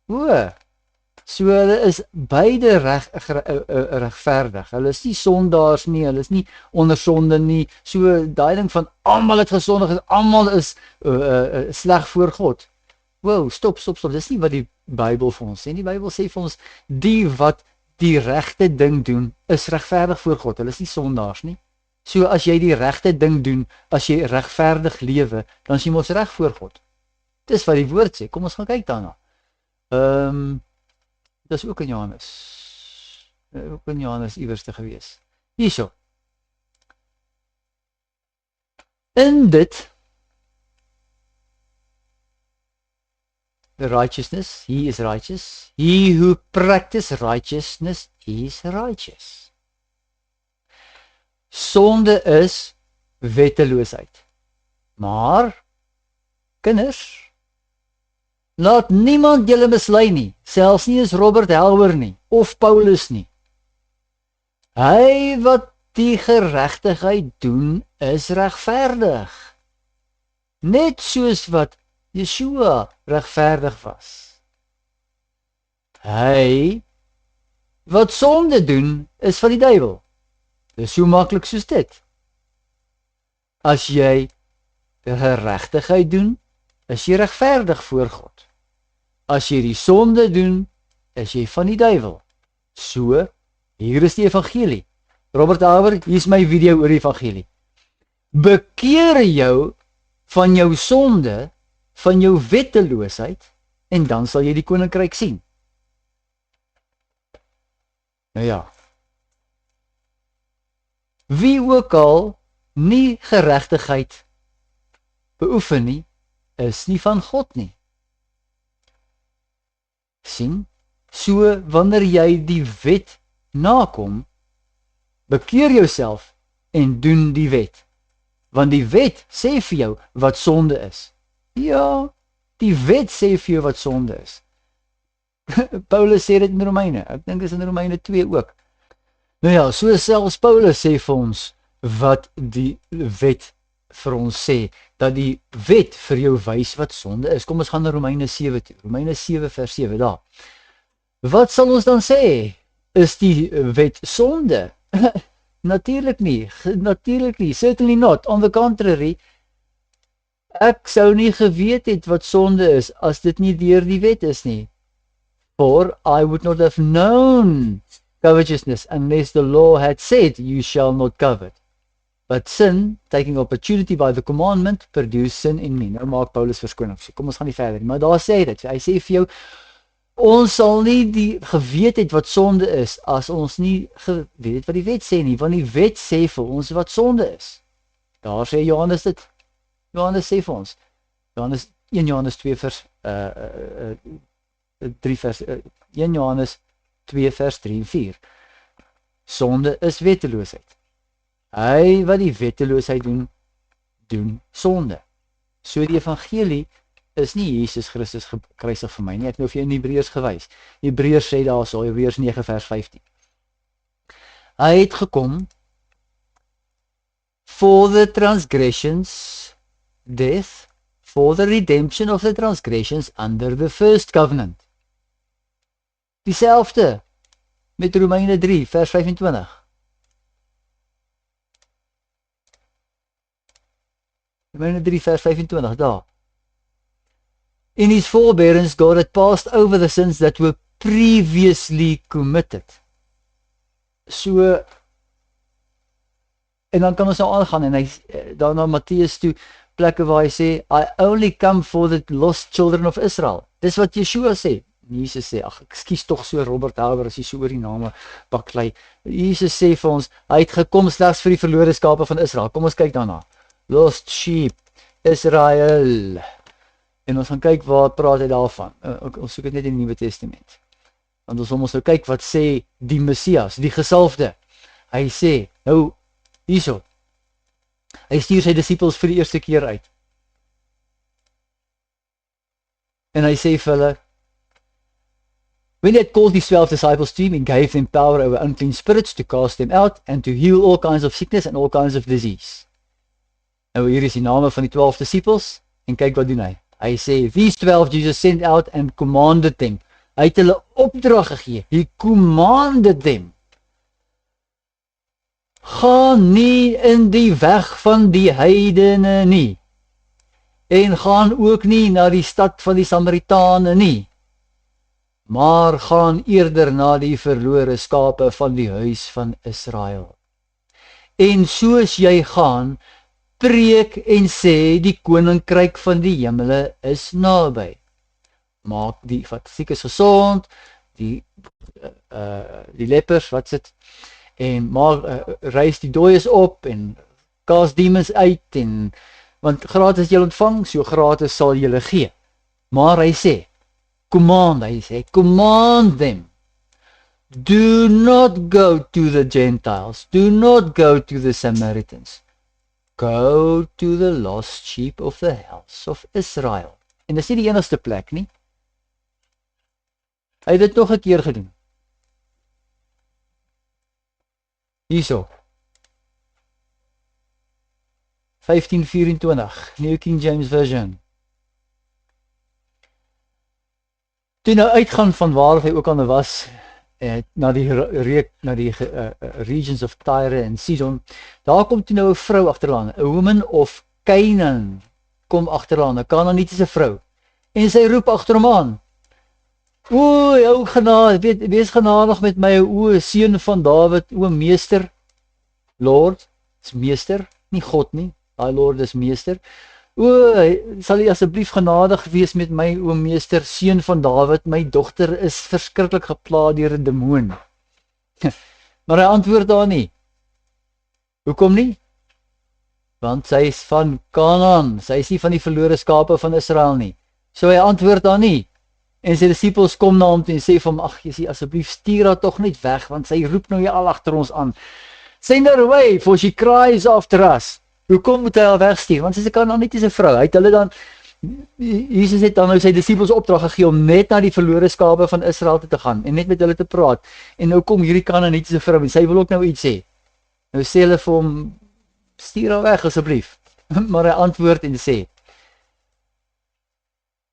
So hulle is beide regverdig. Hulle is nie sondaars nie, hulle is nie onder sonde nie. So daai ding van almal het gesondig, almal is sleg voor God. Wow, stop. Dis nie wat die Bybel vir ons sê. Die Bybel sê vir ons, die wat die regte ding doen, is regverdig voor God. Hulle is nie sondaars nie. So as jy die regte ding doen, as jy regverdig lewe, dan is jy mos reg voor God. Dis wat die woord sê. Kom ons gaan kyk daarna. Dis ook in Johannes iewers te gewees. Hierso. In dit, the righteousness, he is righteous. He who practices righteousness is righteous. Sonde is wetteloosheid. Maar, kinders, laat niemand julle mislei nie, selfs nie is Robert Hauer nie, of Paulus nie. Hy wat die geregtigheid doen, is regverdig. Net soos wat Yeshua regverdig was. Hy wat sonde doen, is van die duiwel. Dis so maklik soos dit. As jy geregtigheid doen, is jy regverdig voor God. As jy die sonde doen, is jy van die duiwel. So, hier is die evangelie. Robert Hauer, hier is my video oor die evangelie. Bekeer jou van jou sonde, van jou wetteloosheid, en dan sal jy die koninkryk sien. Nou ja. Wie ook al nie geregtigheid beoefen nie, is nie van God nie. Sien? So, wanneer jy die wet nakom, bekeer jouself en doen die wet. Want die wet sê vir jou wat sonde is. Ja, die wet sê vir jou wat sonde is. Paulus sê dit in Romeine. Ek dink is in Romeine 2 ook. Nou ja, so selfs Paulus sê vir ons wat die wet vir ons sê, dat die wet vir jou wys wat sonde is. Kom ons gaan na Romeine 7 toe. Romeine 7 vers 7 daar. Wat sal ons dan sê? Is die wet sonde? Natuurlijk nie, certainly not. On the contrary, ek sou nie geweet het wat sonde is as dit nie deur die wet is nie. For I would not have known covetousness unless the law had said, you shall not covet. But sin, taking opportunity by the commandment, produce sin in me. Nou maak Paulus verskoning. Kom ons gaan nie verder nie, maar daar sê dit. Hy sê vir jou, ons sal nie geweet het wat sonde is, as ons nie geweet het wat die wet sê nie, want die wet sê vir ons wat sonde is. Daar sê Johannes dit. Johannes sê vir ons. 1 Johannes 2 vers 3 vers 1 Johannes 2 vers 3 en 4. Sonde is wetteloosheid. Hy wat die wetteloosheid doen sonde. So die evangelie is nie Jesus Christus gekruisig vir my nie. Ek het nou vir jou in Hebreërs gewys. Hebreërs sê daar so, Hebreërs 9 vers 15. Hy het gekom for the transgressions, death, for the redemption of the transgressions under the first covenant. Dieselfde met Romeine 3 vers 25. Romeine 3 vers 25, daar. In his forbearance, God had passed over the sins that were previously committed. So, en dan kan ons nou aangaan, en hy, daarna Mattheus toe, plekke waar hy sê, I only come for the lost children of Israel. Dis wat Yeshua sê. Jesus sê, ag, ek skies tog so Robert Hauer, as hy so oor die name baklei. Jesus sê vir ons, hy het gekom slegs vir die verlore skape van Israel. Kom ons kyk daarna. Lost sheep, Israel. En ons gaan kyk waar praat hy daarvan. Ons soek dit net in die Nuwe Testament. Want ons moet nou kyk wat sê die Messias, die gesalfde. Hy sê, nou, hierso. Hy stuur sy disippels vir die eerste keer uit. En hy sê vir hulle, when he had called his 12 disciples to him and gave them power over unclean spirits to cast them out and to heal all kinds of sickness and all kinds of disease. Nou hier is die name van die 12 disciples en kyk wat doen hy. Hy sê, these 12 Jesus sent out and commanded them. Hy het hulle opdrag gegee. He commanded them. Gaan nie in die weg van die heidene nie. En gaan ook nie na die stad van die Samaritane nie. Maar gaan eerder na die verlore skape van die huis van Israel. En soos jy gaan, preek en sê die koninkryk van die hemele is naby. Maak die wat siek is gesond, die lepers, wat sit, en reis die dooies op en cast demons uit en want gratis jy ontvang, so gratis sal jy gee. Maar hy sê, command them. Do not go to the Gentiles. Do not go to the Samaritans. Go to the lost sheep of the house of Israel. En dis nie die enigste plek nie. Hy het dit nog 'n keer gedoen. Hierso. 15:24, New King James Version. Toe nou uitgaan van waar hy ook al was, na die regions of Tyre en Sidon, daar kom toe nou 'n vrou agteraan, 'n woman of Canaan kom agteraan, 'n Kanaanitiese vrou, en sy roep agter hom aan. O, jou genade, wees genadig met my, o seun van Dawid, o meester, Lord, is meester, nie God nie, daai Lord is meester. O, sal jy asseblief genadig wees met my, o meester, seun van Dawid, my dogter is verskriklik gepla deur 'n demoon. Maar hy antwoord daar nie. Hoekom nie? Want sy is van Kanaan, sy is nie van die verlore skape van Israel nie. So hy antwoord daar nie. En sy disippels kom na hom toe en sê vir hom, ag Jesusie, asseblief stuur haar tog net weg, want sy roep nou hier al agter ons aan. Send her away, for she cries after us. Hoekom moet hy haar wegstuur? Want sy kan dan net 'n vrou. Hy het hulle dan, Jesus het dan nou sy disippels opdrag gegee om net na die verlore skape van Israel te gaan en net met hulle te praat. En nou kom hierdie Kanaanitiese vrou en sy wil ook nou iets sê. Nou sê hulle vir hom, stuur haar weg asseblief. Maar hy antwoord en sê,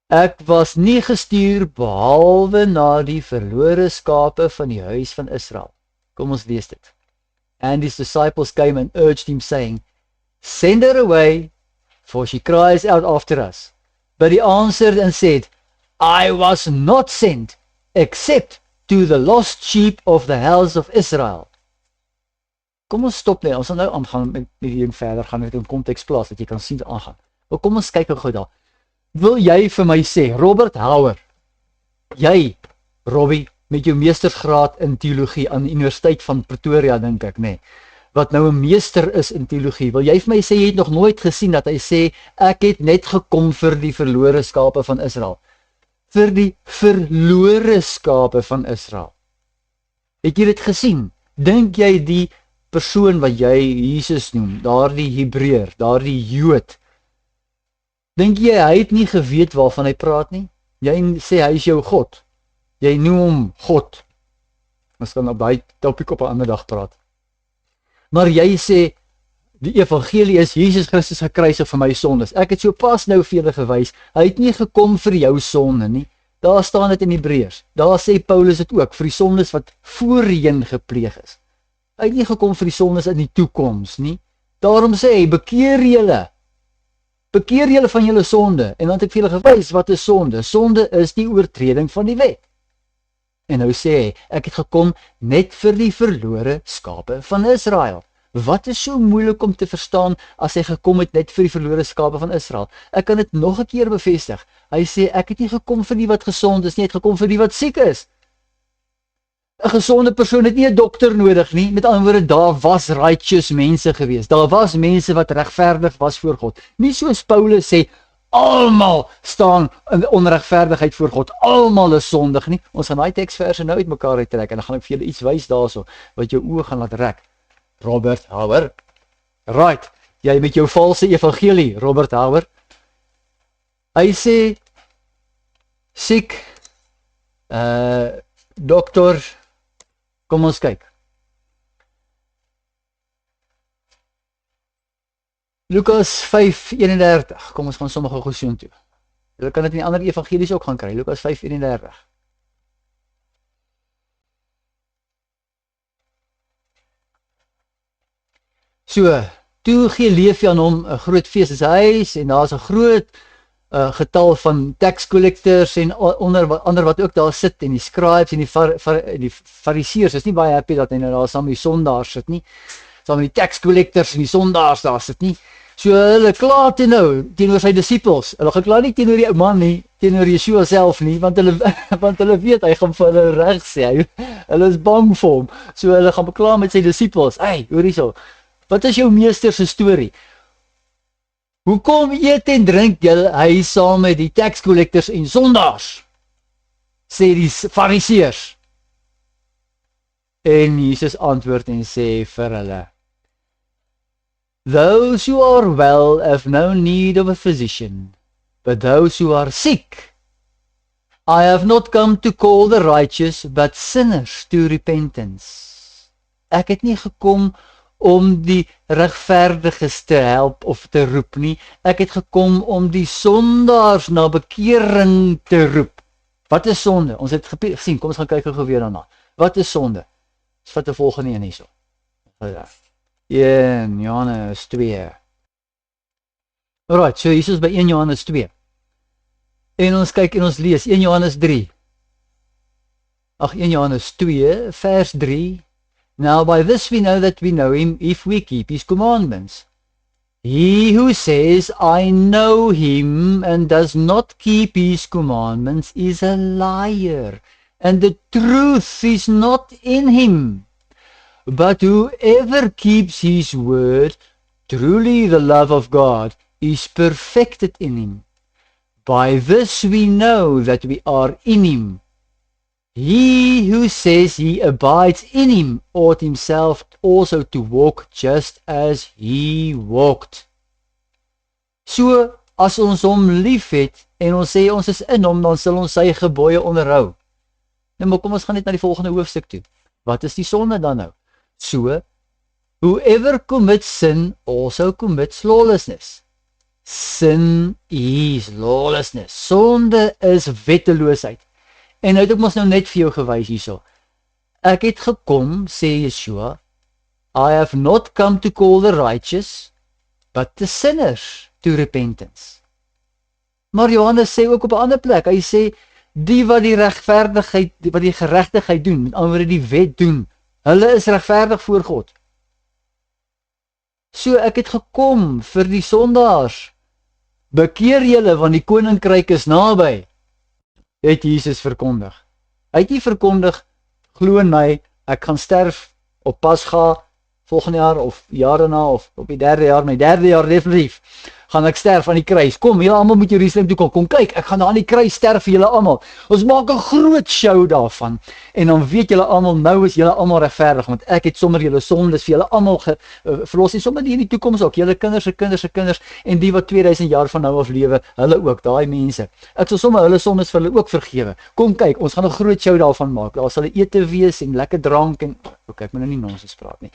ek was nie gestuur behalwe na die verlore skape van die huis van Israel. Kom ons lees dit. And his disciples came and urged him, saying, send her away, for she cries out after us. But he answered and said, I was not sent, except to the lost sheep of the house of Israel. Kom ons stop net, ons gaan nou aangaan met die ding verder, gaan dit in konteks plaas, dat jy kan sien aangaan. Maar kom ons kyk gou daar. Wil jy vir my sê, Robert Houwer, jy, Robbie, met jou meestersgraad in teologie aan die Universiteit van Pretoria, dink ek, nee, wat nou 'n meester is in teologie, wil jy vir my sê, jy het nog nooit gesien dat hy sê, ek het net gekom vir die verlore skape van Israel. Vir die verlore skape van Israel. Het jy dit gesien? Dink jy die persoon wat jy Jesus noem, daardie Hebreër, daardie Jood, dink jy hy het nie geweet waarvan hy praat nie? Jy sê hy is jou God. Jy noem hom God. Ons kan op daai topik op 'n ander dag praat. Maar jy sê, die evangelie is Jesus Christus gekruisig vir my sondes. Ek het so pas nou vir julle gewys, hy het nie gekom vir jou sonde nie. Daar staan dit in Hebreërs. Daar sê Paulus dit ook, vir die sondes wat voorheen gepleeg is. Hy het nie gekom vir die sondes in die toekoms nie. Daarom sê hy, bekeer julle van julle sonde. En dan het ek vir julle gewys, wat is sonde? Sonde is die oortreding van die wet. En nou sê hy, ek het gekom net vir die verlore skape van Israel. Wat is so moeilik om te verstaan as hy gekom het net vir die verlore skape van Israel? Ek kan dit nog 'n keer bevestig. Hy sê, ek het nie gekom vir die wat gesond is nie, ek het gekom vir die wat siek is. 'n Gesonde persoon het nie 'n dokter nodig nie. Met ander woorde, daar was righteous mense gewees. Daar was mense wat regverdig was voor God. Nie soos Paulus sê, almal staan in onregverdigheid voor God. Almal is sondig nie. Ons gaan daai teksverse nou uitmekaar uittrek en dan gaan ek vir julle iets wys daarso wat jou oë gaan laat rek. Robert Hauer. Right. Jy met jou valse evangelie, Robert Hauer. Hy sê siek dokter, kom ons kyk. Lukas 5:31. Kom ons gaan sommige gou toe. Julle kan dit in die ander evangelies ook gaan kry. Lukas 5:31. So, toe gee Leefie aan hom 'n groot fees in sy huis en daar's 'n groot getal van tax collectors en ander wat ook daar sit en die scribes en die fariseërs is nie baie happy dat hy nou daar saam met die sondaars sit nie. Saam met die tax collectors en die sondaars daar sit nie. So hulle kla toe nou teenoor sy disippels. Hulle gekla nie teenoor die ou man nie, teenoor Yeshua self nie, want hulle weet hy gaan vir hulle reg sê. Hulle is bang vir hom. So hulle gaan bekla met sy disippels. Hey, hoor hierso. Wat is jou meester se storie? Hoekom eet en drink hy saam met die tax collectors en sondaars? Sê die fariseërs. En Jesus antwoord en sê vir hulle: Those who are well have no need of a physician, but those who are sick. I have not come to call the righteous, but sinners to repentance. Ek het nie gekom om die regverdiges te help of te roep nie. Ek het gekom om die sondaars na bekering te roep. Wat is sonde? Ons het gesien, kom ons gaan kyk gou weer daarna. Wat is sonde? Ons vat die volgende een hierso. Ja, Johannes 2. Alright, so Jesus by 1 Johannes 2. En ons kyk en ons lees 1 Johannes 3. 1 Johannes 2 vers 3. Now by this we know that we know him if we keep his commandments. He who says, I know him and does not keep his commandments is a liar, and the truth is not in him. But whoever keeps his word, truly the love of God is perfected in him. By this we know that we are in him. He who says he abides in him ought himself also to walk just as he walked. So, as ons hom lief het en ons sê ons is in hom, dan sal ons sy gebooie onderhou. Nou maar kom ons gaan net na die volgende hoofstuk toe. Wat is die sonde dan nou? So, whoever commits sin also commits lawlessness. Sin is lawlessness. Sonde is wetteloosheid. En nou het ek ons nou net vir jou gewys hierso. Ek het gekom, sê Yeshua, I have not come to call the righteous, but the sinners to repentance. Maar Johannes sê ook op 'n ander plek, hy sê, die wat die regverdigheid, wat die geregtigheid doen, met ander woorde die wet doen, hulle is regverdig voor God. So ek het gekom vir die sondaars. Bekeer julle, want die koninkryk is naby. Het Jesus verkondig. Hy het nie verkondig, glo in my, ek gaan sterf op Pasga volgende jaar of jaar daarna of op die my derde jaar definitief, gaan ek sterf aan die kruis. Kom, julle almal moet Jerusalem toe kom. Kom kyk, ek gaan daar aan die kruis sterf vir julle almal. Ons maak 'n groot show daarvan. En dan weet julle almal, nou is julle almal regverdig, want ek het sommer julle sondes vir julle almal verlos. En sommer die in die toekoms ook, julle kinders se kinders se kinders en die wat 2000 jaar van nou af lewe, hulle ook, daai mense. Ek sal sommer hulle sondes vir hulle ook vergewe. Kom kyk, ons gaan 'n groot show daarvan maak. Daar sal ete wees en lekker drank en ek moet nou nie nonsens praat nie.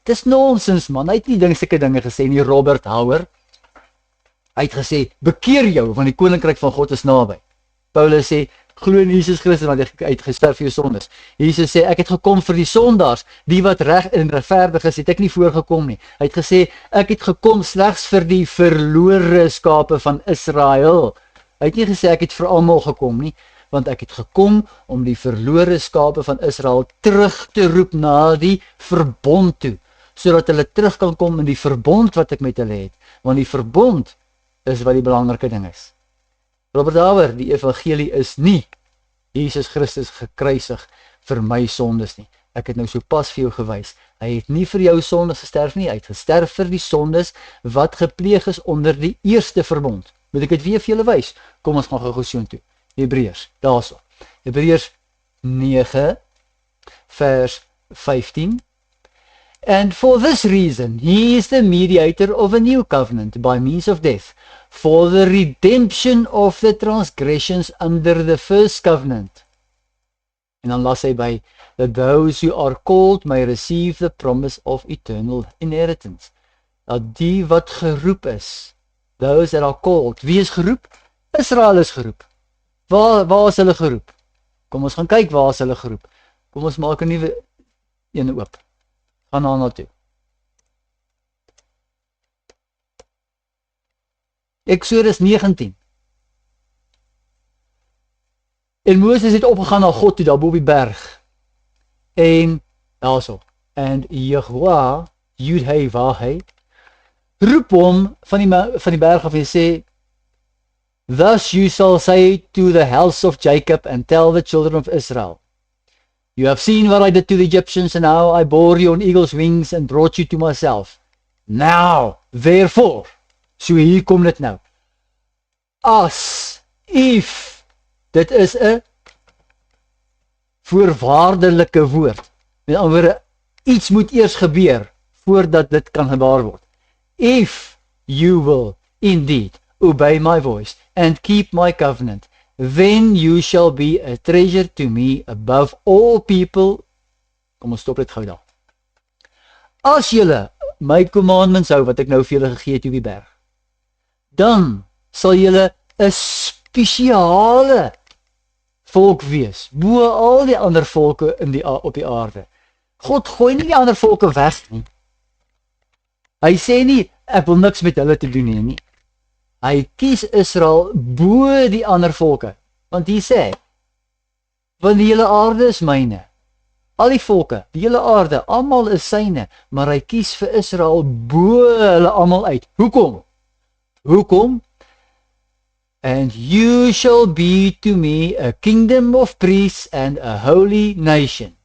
Dis nonsens man. Hy het nie sulke dinge gesê nie, Robert Hauer. Hy het gesê, bekeer jou, want die koninkryk van God is naby. Paulus sê, glo in Jesus Christus, want hy het gesterf vir jou sondes. Jesus sê, ek het gekom vir die sondaars, die wat reg en regverdig is, het ek nie voorgekom nie. Hy het gesê, ek het gekom slegs vir die verlore skape van Israel. Hy het nie gesê, ek het vir almal gekom nie, want ek het gekom om die verlore skape van Israel terug te roep na die verbond toe, sodat hulle terug kan kom in die verbond wat ek met hulle het, want die verbond is wat die belangrike ding is. Robert Hauer, die evangelie is nie Jesus Christus gekruisig vir my sondes nie. Ek het nou so pas vir jou gewys. Hy het nie vir jou sondes gesterf nie, hy het gesterf vir die sondes wat gepleeg is onder die eerste verbond. Moet ek dit weer vir julle wys? Kom ons gaan gou soontoe. Hebreërs, daarso. Hebreërs 9 vers 15. And for this reason, he is the mediator of a new covenant by means of death, for the redemption of the transgressions under the first covenant. En dan las hy by, that those who are called may receive the promise of eternal inheritance. Dat die wat geroep is, those that are called, wie is geroep? Israel is geroep. Waar is hulle geroep? Kom ons gaan kyk waar is hulle geroep. Kom ons maak 'n nuwe een oop. Gaan na toe. Exodus 19. En Moses het opgegaan na God toe daar bo op die berg. En daarso. En Jehovah, Yud-Heh, Wah-Heh, roep hom van die berg af en sê, Thus you shall say to the house of Jacob and tell the children of Israel, You have seen what I did to the Egyptians, and how I bore you on eagle's wings and brought you to myself. Now, therefore, so hier kom dit nou. As, if, dit is 'n voorwaardelike woord. Met ander woorde, iets moet eers gebeur voordat dit kan gebaar word. If you will indeed obey my voice and keep my covenant, then you shall be a treasure to me above all people. Kom ons stop dit gou daar. As julle my commandments hou wat ek nou vir julle gegee het op die berg, dan sal julle 'n spesiale volk wees, bo al die ander volke op die aarde. God gooi nie die ander volke weg nie. Hy sê nie, ek wil niks met hulle te doen nie. Hy kies Israel bo die ander volke, want hy sê, want die hele aarde is myne. Al die volke, die hele aarde, almal is syne, maar hy kies vir Israel bo hulle almal uit. Hoekom? Hoekom? And you shall be to me a kingdom of priests and a holy nation.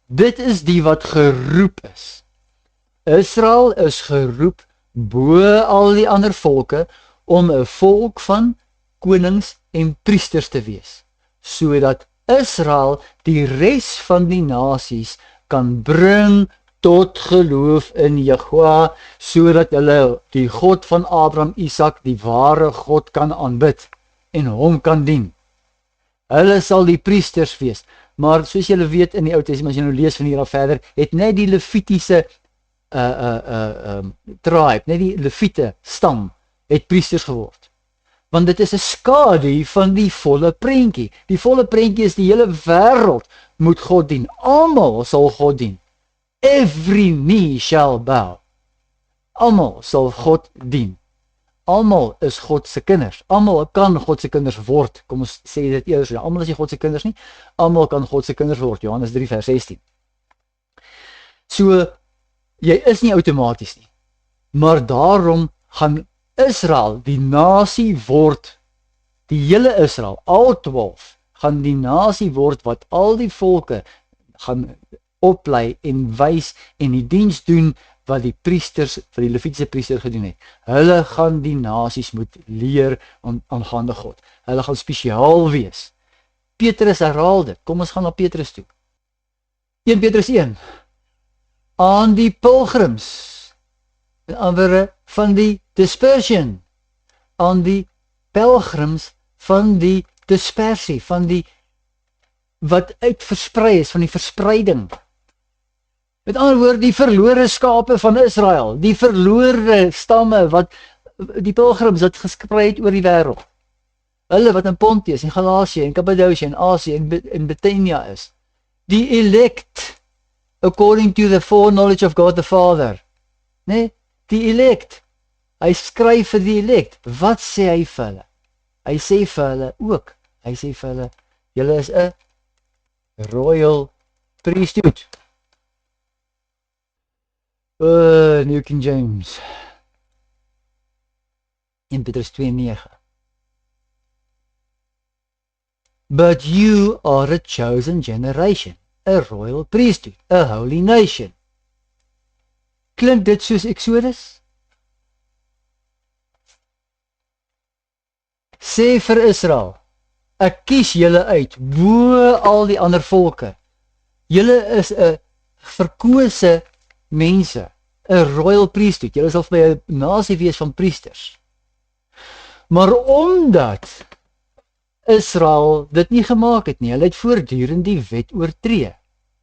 Dit is die wat geroep is. Israel is geroep bo al die ander volke om 'n volk van konings en priesters te wees, sodat Israel die res van die nasies kan bring tot geloof in Jehovah, sodat hulle die God van Abraham, Isak, die ware God kan aanbid en hom kan dien. Hulle sal die priesters wees, maar soos julle weet in die Ou Testament, as jy nou lees van hier af verder, het net die Levitiese tribe, net die Leviete stam, het priesters geword. Want dit is 'n skadu van die volle prentjie. Die volle prentjie is die hele wêreld moet God dien. Almal sal God dien. Every knee shall bow. Almal sal God dien. Almal is God se kinders. Almal kan God se kinders word. Kom ons sê dit eers, almal is nie God se kinders nie. Almal kan God se kinders word. Johannes 3 vers 16. So jy is nie outomaties nie. Maar daarom gaan Israel die nasie word. Die hele Israel, al 12, gaan die nasie word wat al die volke gaan oplei en wys en die diens doen wat die priesters, wat die Levitiese priester gedoen het. Hulle gaan die nasies moet leer aangaande God. Hulle gaan spesiaal wees. Petrus herhaal dit. Kom ons gaan na Petrus toe. 1 Petrus 1. Aan die pilgrims, met andere van die dispersion, aan die pelgrims van die dispersie, van die wat uitversprei is, van die verspreiding. Met ander woorde, die verlore skape van Israel, die verlore stamme, wat die pilgrims wat gesprei het oor die wêreld. Hulle wat in Pontius en Galasië en Kappadosie en Asië en Bithynia is. Die elect, according to the foreknowledge of God the Father. Nee, die elect. Hy skryf vir die elect. Wat sê hy vir hulle? Hy sê vir hulle ook. Hy sê vir hulle, julle is 'n royal priesthood. New King James. 1 Petrus 2:9. But you are a chosen generation, a royal priesthood, a holy nation. Klink dit soos Exodus? sê vir Israel, ek kies julle uit bo al die ander volke. Julle is 'n verkose mense, 'n royal priesthood. Julle sal vir my 'n nasie wees van priesters. Maar omdat Israel dit nie gemaak het nie, hulle het voortdurend die wet oortree.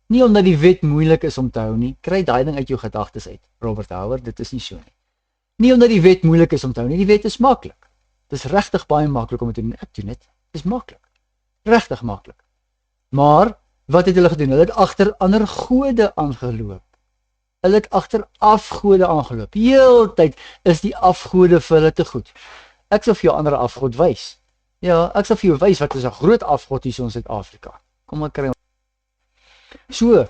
Nie omdat die wet moeilik is om te hou nie, kry daai ding uit jou gedagtes uit, Robert Howard, dit is nie so nie. Nie omdat die wet moeilik is om te hou nie, die wet is maklik. Dit is regtig baie maklik om te doen, ek doen dit, dit is maklik, regtig maklik. Maar, wat het hulle gedoen? Hulle het agter ander gode aangeloop. Hulle het agter afgode aangeloop. Heeltyd is die afgode vir hulle te goed. Ek sal vir jou ander afgod wys. Ja, ek sal vir jou wys wat is 'n groot afgod hier in Suid-Afrika. Kom ek kry. So.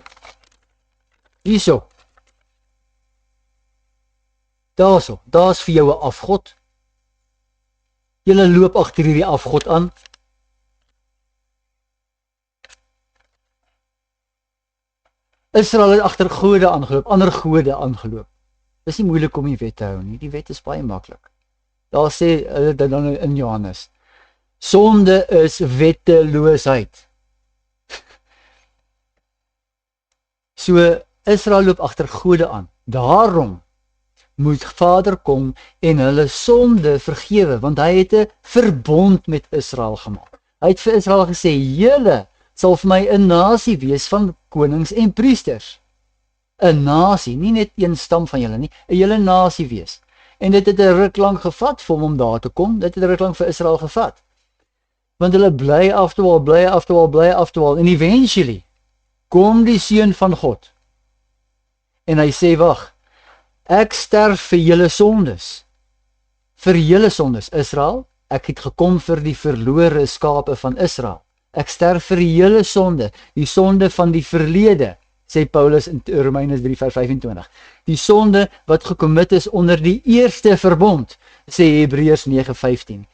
Hierso. Daarso, daar's vir jou 'n afgod. Julle loop agter hierdie afgod aan. Israel het agter gode aangeloop, ander gode aangeloop. Dis nie moeilik om die wet te hou nie. Die wet is baie maklik. Daar sê hulle dit dan in Johannes. Sonde is wetteloosheid. So Israel loop agter gode aan. Daarom moet Vader kom en hulle sonde vergewe, want hy het 'n verbond met Israel gemaak. Hy het vir Israel gesê, julle sal vir my 'n nasie wees van konings en priesters. 'n Nasie, nie net een stam van julle nie, 'n hele nasie wees. En dit het 'n ruk lank gevat vir hom om daar te kom. Dit het 'n ruk lank vir Israel gevat. Want hulle bly afdwaal, en eventually kom die seun van God. En hy sê, wag, ek sterf vir julle sondes. Vir julle sondes, Israel. Ek het gekom vir die verlore skape van Israel. Ek sterf vir julle sonde, die sonde van die verlede, sê Paulus in Romeine 3 vers 25. Die sonde wat gekommit is onder die eerste verbond, sê Hebreërs 9:15.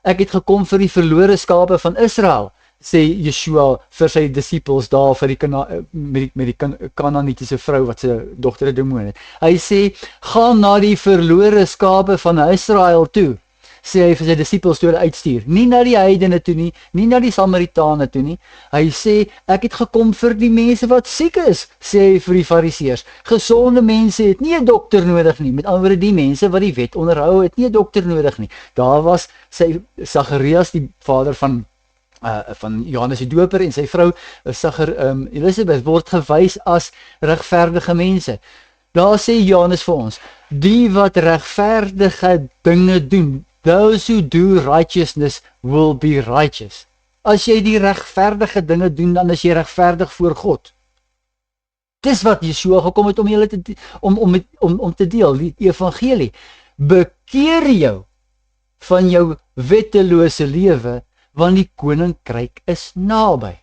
Ek het gekom vir die verlore skape van Israel, sê Yeshua vir sy disippels daar vir die Kanaanitiese vrou wat sy dogter 'n demoon het. Hy sê, gaan na die verlore skape van Israel toe, sê hy vir sy disippels toe hulle uitstuur. Nie na die heidene toe nie, nie na die Samaritane toe nie. Hy sê, ek het gekom vir die mense wat siek is, sê hy vir die fariseërs. Gesonde mense het nie 'n dokter nodig nie. Met ander woorde, die mense wat die wet onderhou het nie 'n dokter nodig nie. Daar was sy Sagarias, die vader van Johannes die Doper, en sy vrou Elisabeth word gewys as regverdige mense. Daar sê Johannes vir ons, die wat regverdige dinge doen, those who do righteousness will be righteous. As jy die regverdige dinge doen, dan is jy regverdig voor God. Dis wat Yeshua gekom het om julle om te deel, die evangelie. Bekeer jou van jou wettelose lewe, want die koninkryk is naby.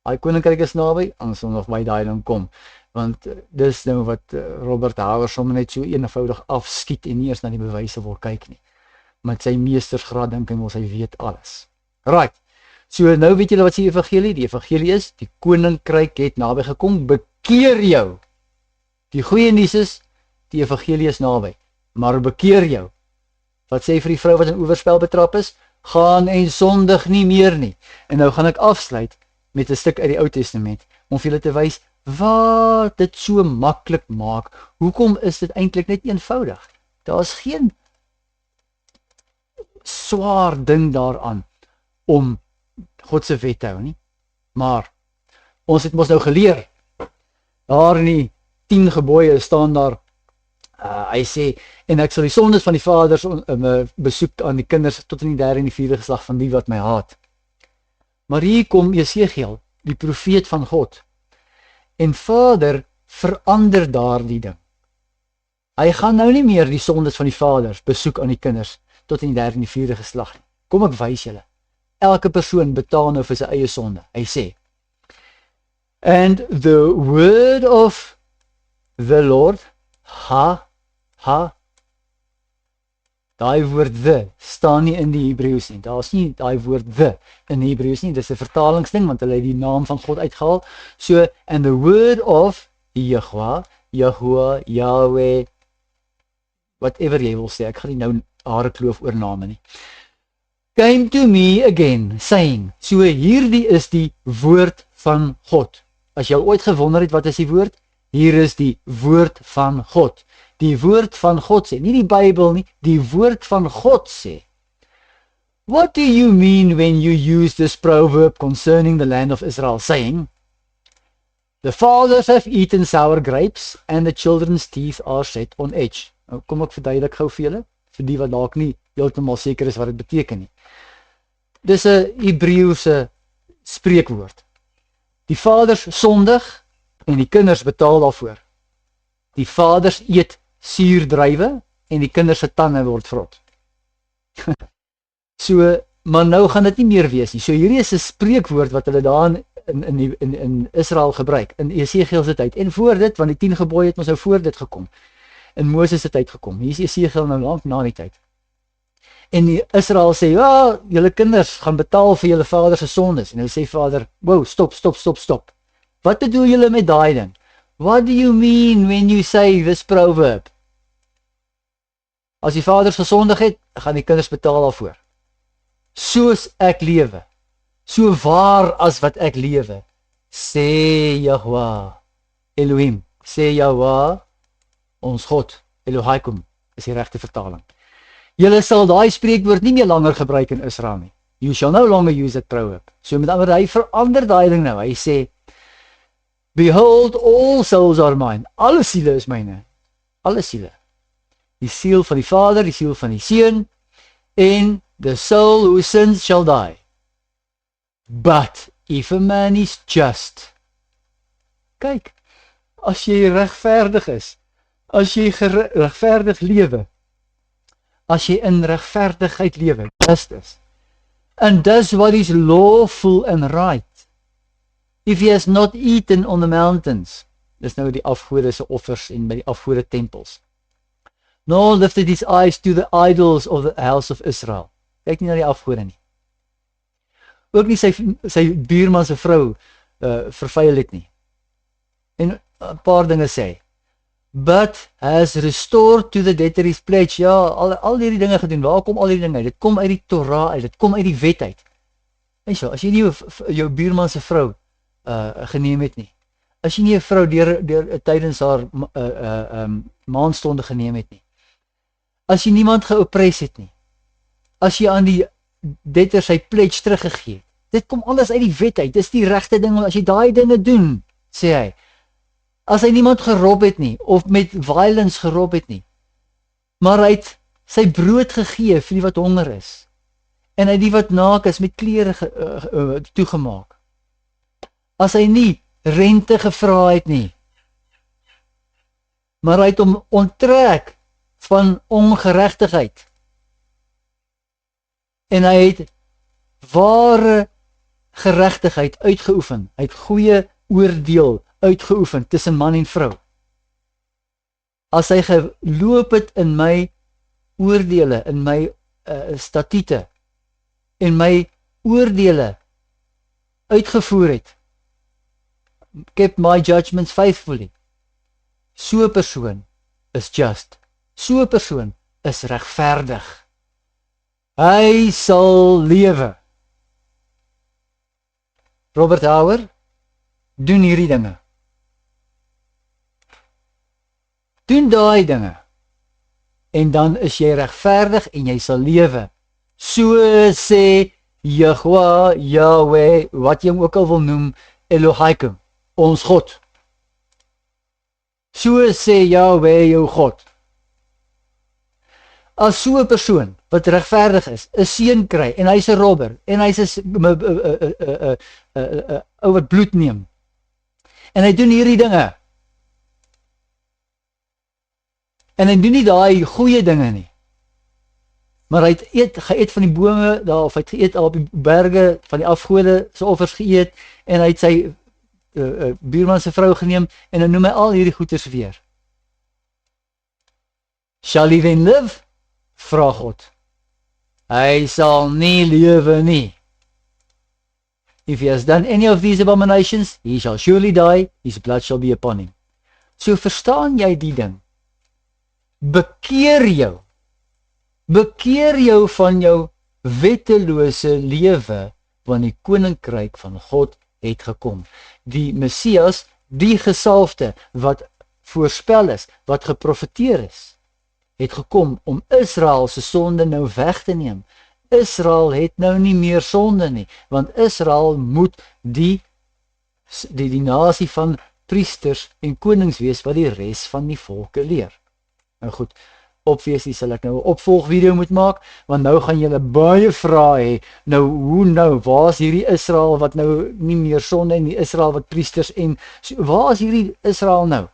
Hy koninkryk is naby, anders sal nog by daai dan kom. Want dis nou wat Robert Howard sommer net so eenvoudig afskiet en nie eens na die bewyse wil kyk nie. Met sy meestersgraad dink hy mos hy weet alles. Right. So nou weet julle wat die evangelie is, die koninkryk het naby gekom, bekeer jou. Die goeie nuus is, die evangelie is naby, maar bekeer jou. Wat sê vir die vrou wat in oorspel betrap is? Gaan en sondig nie meer nie. En nou gaan ek afsluit met 'n stuk uit die Ou Testament, om vir julle te wys, wat dit so maklik maak. Hoekom is dit eintlik net eenvoudig? Daar is geen swaar ding daaraan om God se wet te hou nie. Maar ons het mos nou geleer. Daar in die 10 gebooie staan daar, hy sê, en ek sal die sondes van die vaders besoek aan die kinders tot in die 3de en die 4de geslag van die wat my haat. Maar hier kom Jesegiel, die profeet van God. En Vader verander daar die ding. Hy gaan nou nie meer die sondes van die vaders besoek aan die kinders tot in die 3de en die 4de geslag nie. Kom ek wys julle. Elke persoon betaal nou vir sy eie sonde. Hy sê, and the word of the Lord, daai woord the staan nie in die Hebreëus nie. Daar's nie daai woord the in die Hebreëus nie. Dis 'n vertalingsding want hulle het die naam van God uitgehaal. So, and the word of Yahweh, whatever jy wil sê. Ek gaan nie nou hare kloof oor name nie. came to me again, saying, so hierdie is die woord van God. As jy al ooit gewonder het, wat is die woord? Hier is die woord van God. Die woord van God sê, nie die Bybel nie, die woord van God sê. What do you mean when you use this proverb concerning the land of Israel, saying, the fathers have eaten sour grapes, and the children's teeth are set on edge. Nou, kom ek verduidelik gou vir julle, vir die wat dalk nie heeltemal seker is wat dit beteken nie. Dis 'n Hebreëse spreekwoord. Die vaders sondig en die kinders betaal daarvoor. Die vaders eet suurdruiwe en die kinders se tande word vrot. So, maar nou gaan dit nie meer wees nie. So hierdie is 'n spreekwoord wat hulle daar in Israel gebruik, in Esegiel se tyd. En voor dit, want die 10 gebooie het ons nou voor dit gekom. In Moses se tyd gekom. Hier is Esegiel nou lank na die tyd. En Israel sê, ja, julle kinders gaan betaal vir julle vader se sondes. En hulle sê vader, wow, stop. Wat bedoel julle met daai ding? What do you mean when you say this proverb? As die vaders gesondig het, gaan die kinders betaal daarvoor. Soos ek lewe, so waar as wat ek lewe, sê Yahweh, Elohim, sê Yahweh, ons God, Elohaikum, is die regte vertaling. Julle sal daai spreekwoord nie meer langer gebruik in Israel nie. You shall no longer use that proverb. So met ander, hy verander daai ding nou. Hy sê, behold, all souls are mine. Alle siele is myne. Alle siele. Die siel van die Vader, die siel van die Seun, en the soul who sins shall die. But if a man is just. Kyk, as jy regverdig is, as jy regverdig lewe, as jy in regverdigheid lewe, justice, and does what is lawful and right, if he has not eaten on the mountains, dis nou die afgode se offers en by die afgode tempels, nor lifted his eyes to the idols of the house of Israel, kyk nie na die afgode nie, ook nie sy buurman se vrou vervuil het nie, en 'n paar dinge sê, but has restored to the debtor his pledge. Ja, al hierdie dinge gedoen. Waar kom al hierdie dinge uit? Dit kom uit die Torah uit, dit kom uit die wet uit. En so, as jy nie jou buurman se vrou geneem het nie, as jy nie 'n vrou deur tydens haar maandstonde geneem het nie, as jy niemand geoppres het nie, as jy aan die debtor sy pledge teruggegee het, dit kom alles uit die wet uit. Dis die regte ding, as jy daai dinge doen, sê hy, as hy niemand gerob het nie, of met violence gerob het nie, maar hy het sy brood gegee vir die wat honger is, en hy die wat naak is met klere toegemaak, as hy nie rente gevra het nie, maar hy het hom onttrek van ongeregtigheid, en hy het ware geregtigheid uitgeoefen, hy het goeie oordeel uitgeoefen tussen man en vrou. As hy geloop het in my oordele, in my statute, en my oordele uitgevoer het, kept my judgments faithfully, so 'n persoon is just, so 'n persoon is regverdig, hy sal lewe. Robert Hauer, doen hierdie dinge. Doen daai dinge. En dan is jy regverdig en jy sal lewe. So sê Yahweh, Yahweh, wat jy hom ook al wil noem, Elohaikum, ons God. So sê Yahweh, jou God. As so 'n persoon wat regverdig is, 'n seun kry en hy's 'n robber en hy's 'n ou wat bloed neem. En hy doen hierdie dinge. En hy doen nie daai goeie dinge nie. Maar hy het geëet van die bome daar, of hy het geëet op die berge van die afgode se offers geëet, en hy het sy buurman se vrou geneem, en dan noem hy al hierdie goeders weer. Shall he then live? Vra God. Hy sal nie lewe nie. If he has done any of these abominations, he shall surely die, his blood shall be upon him. So verstaan jy die ding? Bekeer jou van jou wettelose lewe, want die koninkryk van God het gekom. Die Messias, die gesalfde wat voorspel is, wat geprofeteer is, het gekom om Israel se sonde nou weg te neem. Israel het nou nie meer sonde nie, want Israel moet die nasie van priesters en konings wees wat die res van die volke leer. Nou goed, obviously sal ek nou 'n opvolgvideo moet maak, want nou gaan julle baie vrae hê. Nou, hoe nou? Waar is hierdie Israel wat nou nie meer sonde en die Israel wat priesters en waar is hierdie Israel nou?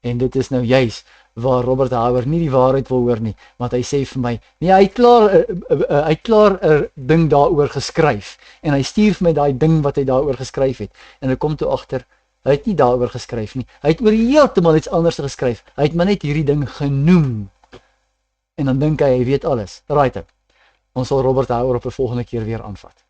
En dit is nou juis waar Robert Hauer nie die waarheid wil hoor nie, want hy sê vir my, nee, hy het klaar 'n ding daaroor geskryf en hy stuur vir my daai ding wat hy daaroor geskryf het. En ek kom toe agter, hy het nie daaroor geskryf nie. Hy het oor heeltemal iets anders geskryf. Hy het maar net hierdie ding genoem. En dan dink hy weet alles. Right. Ons sal Robert Hauer op 'n volgende keer weer aanvat.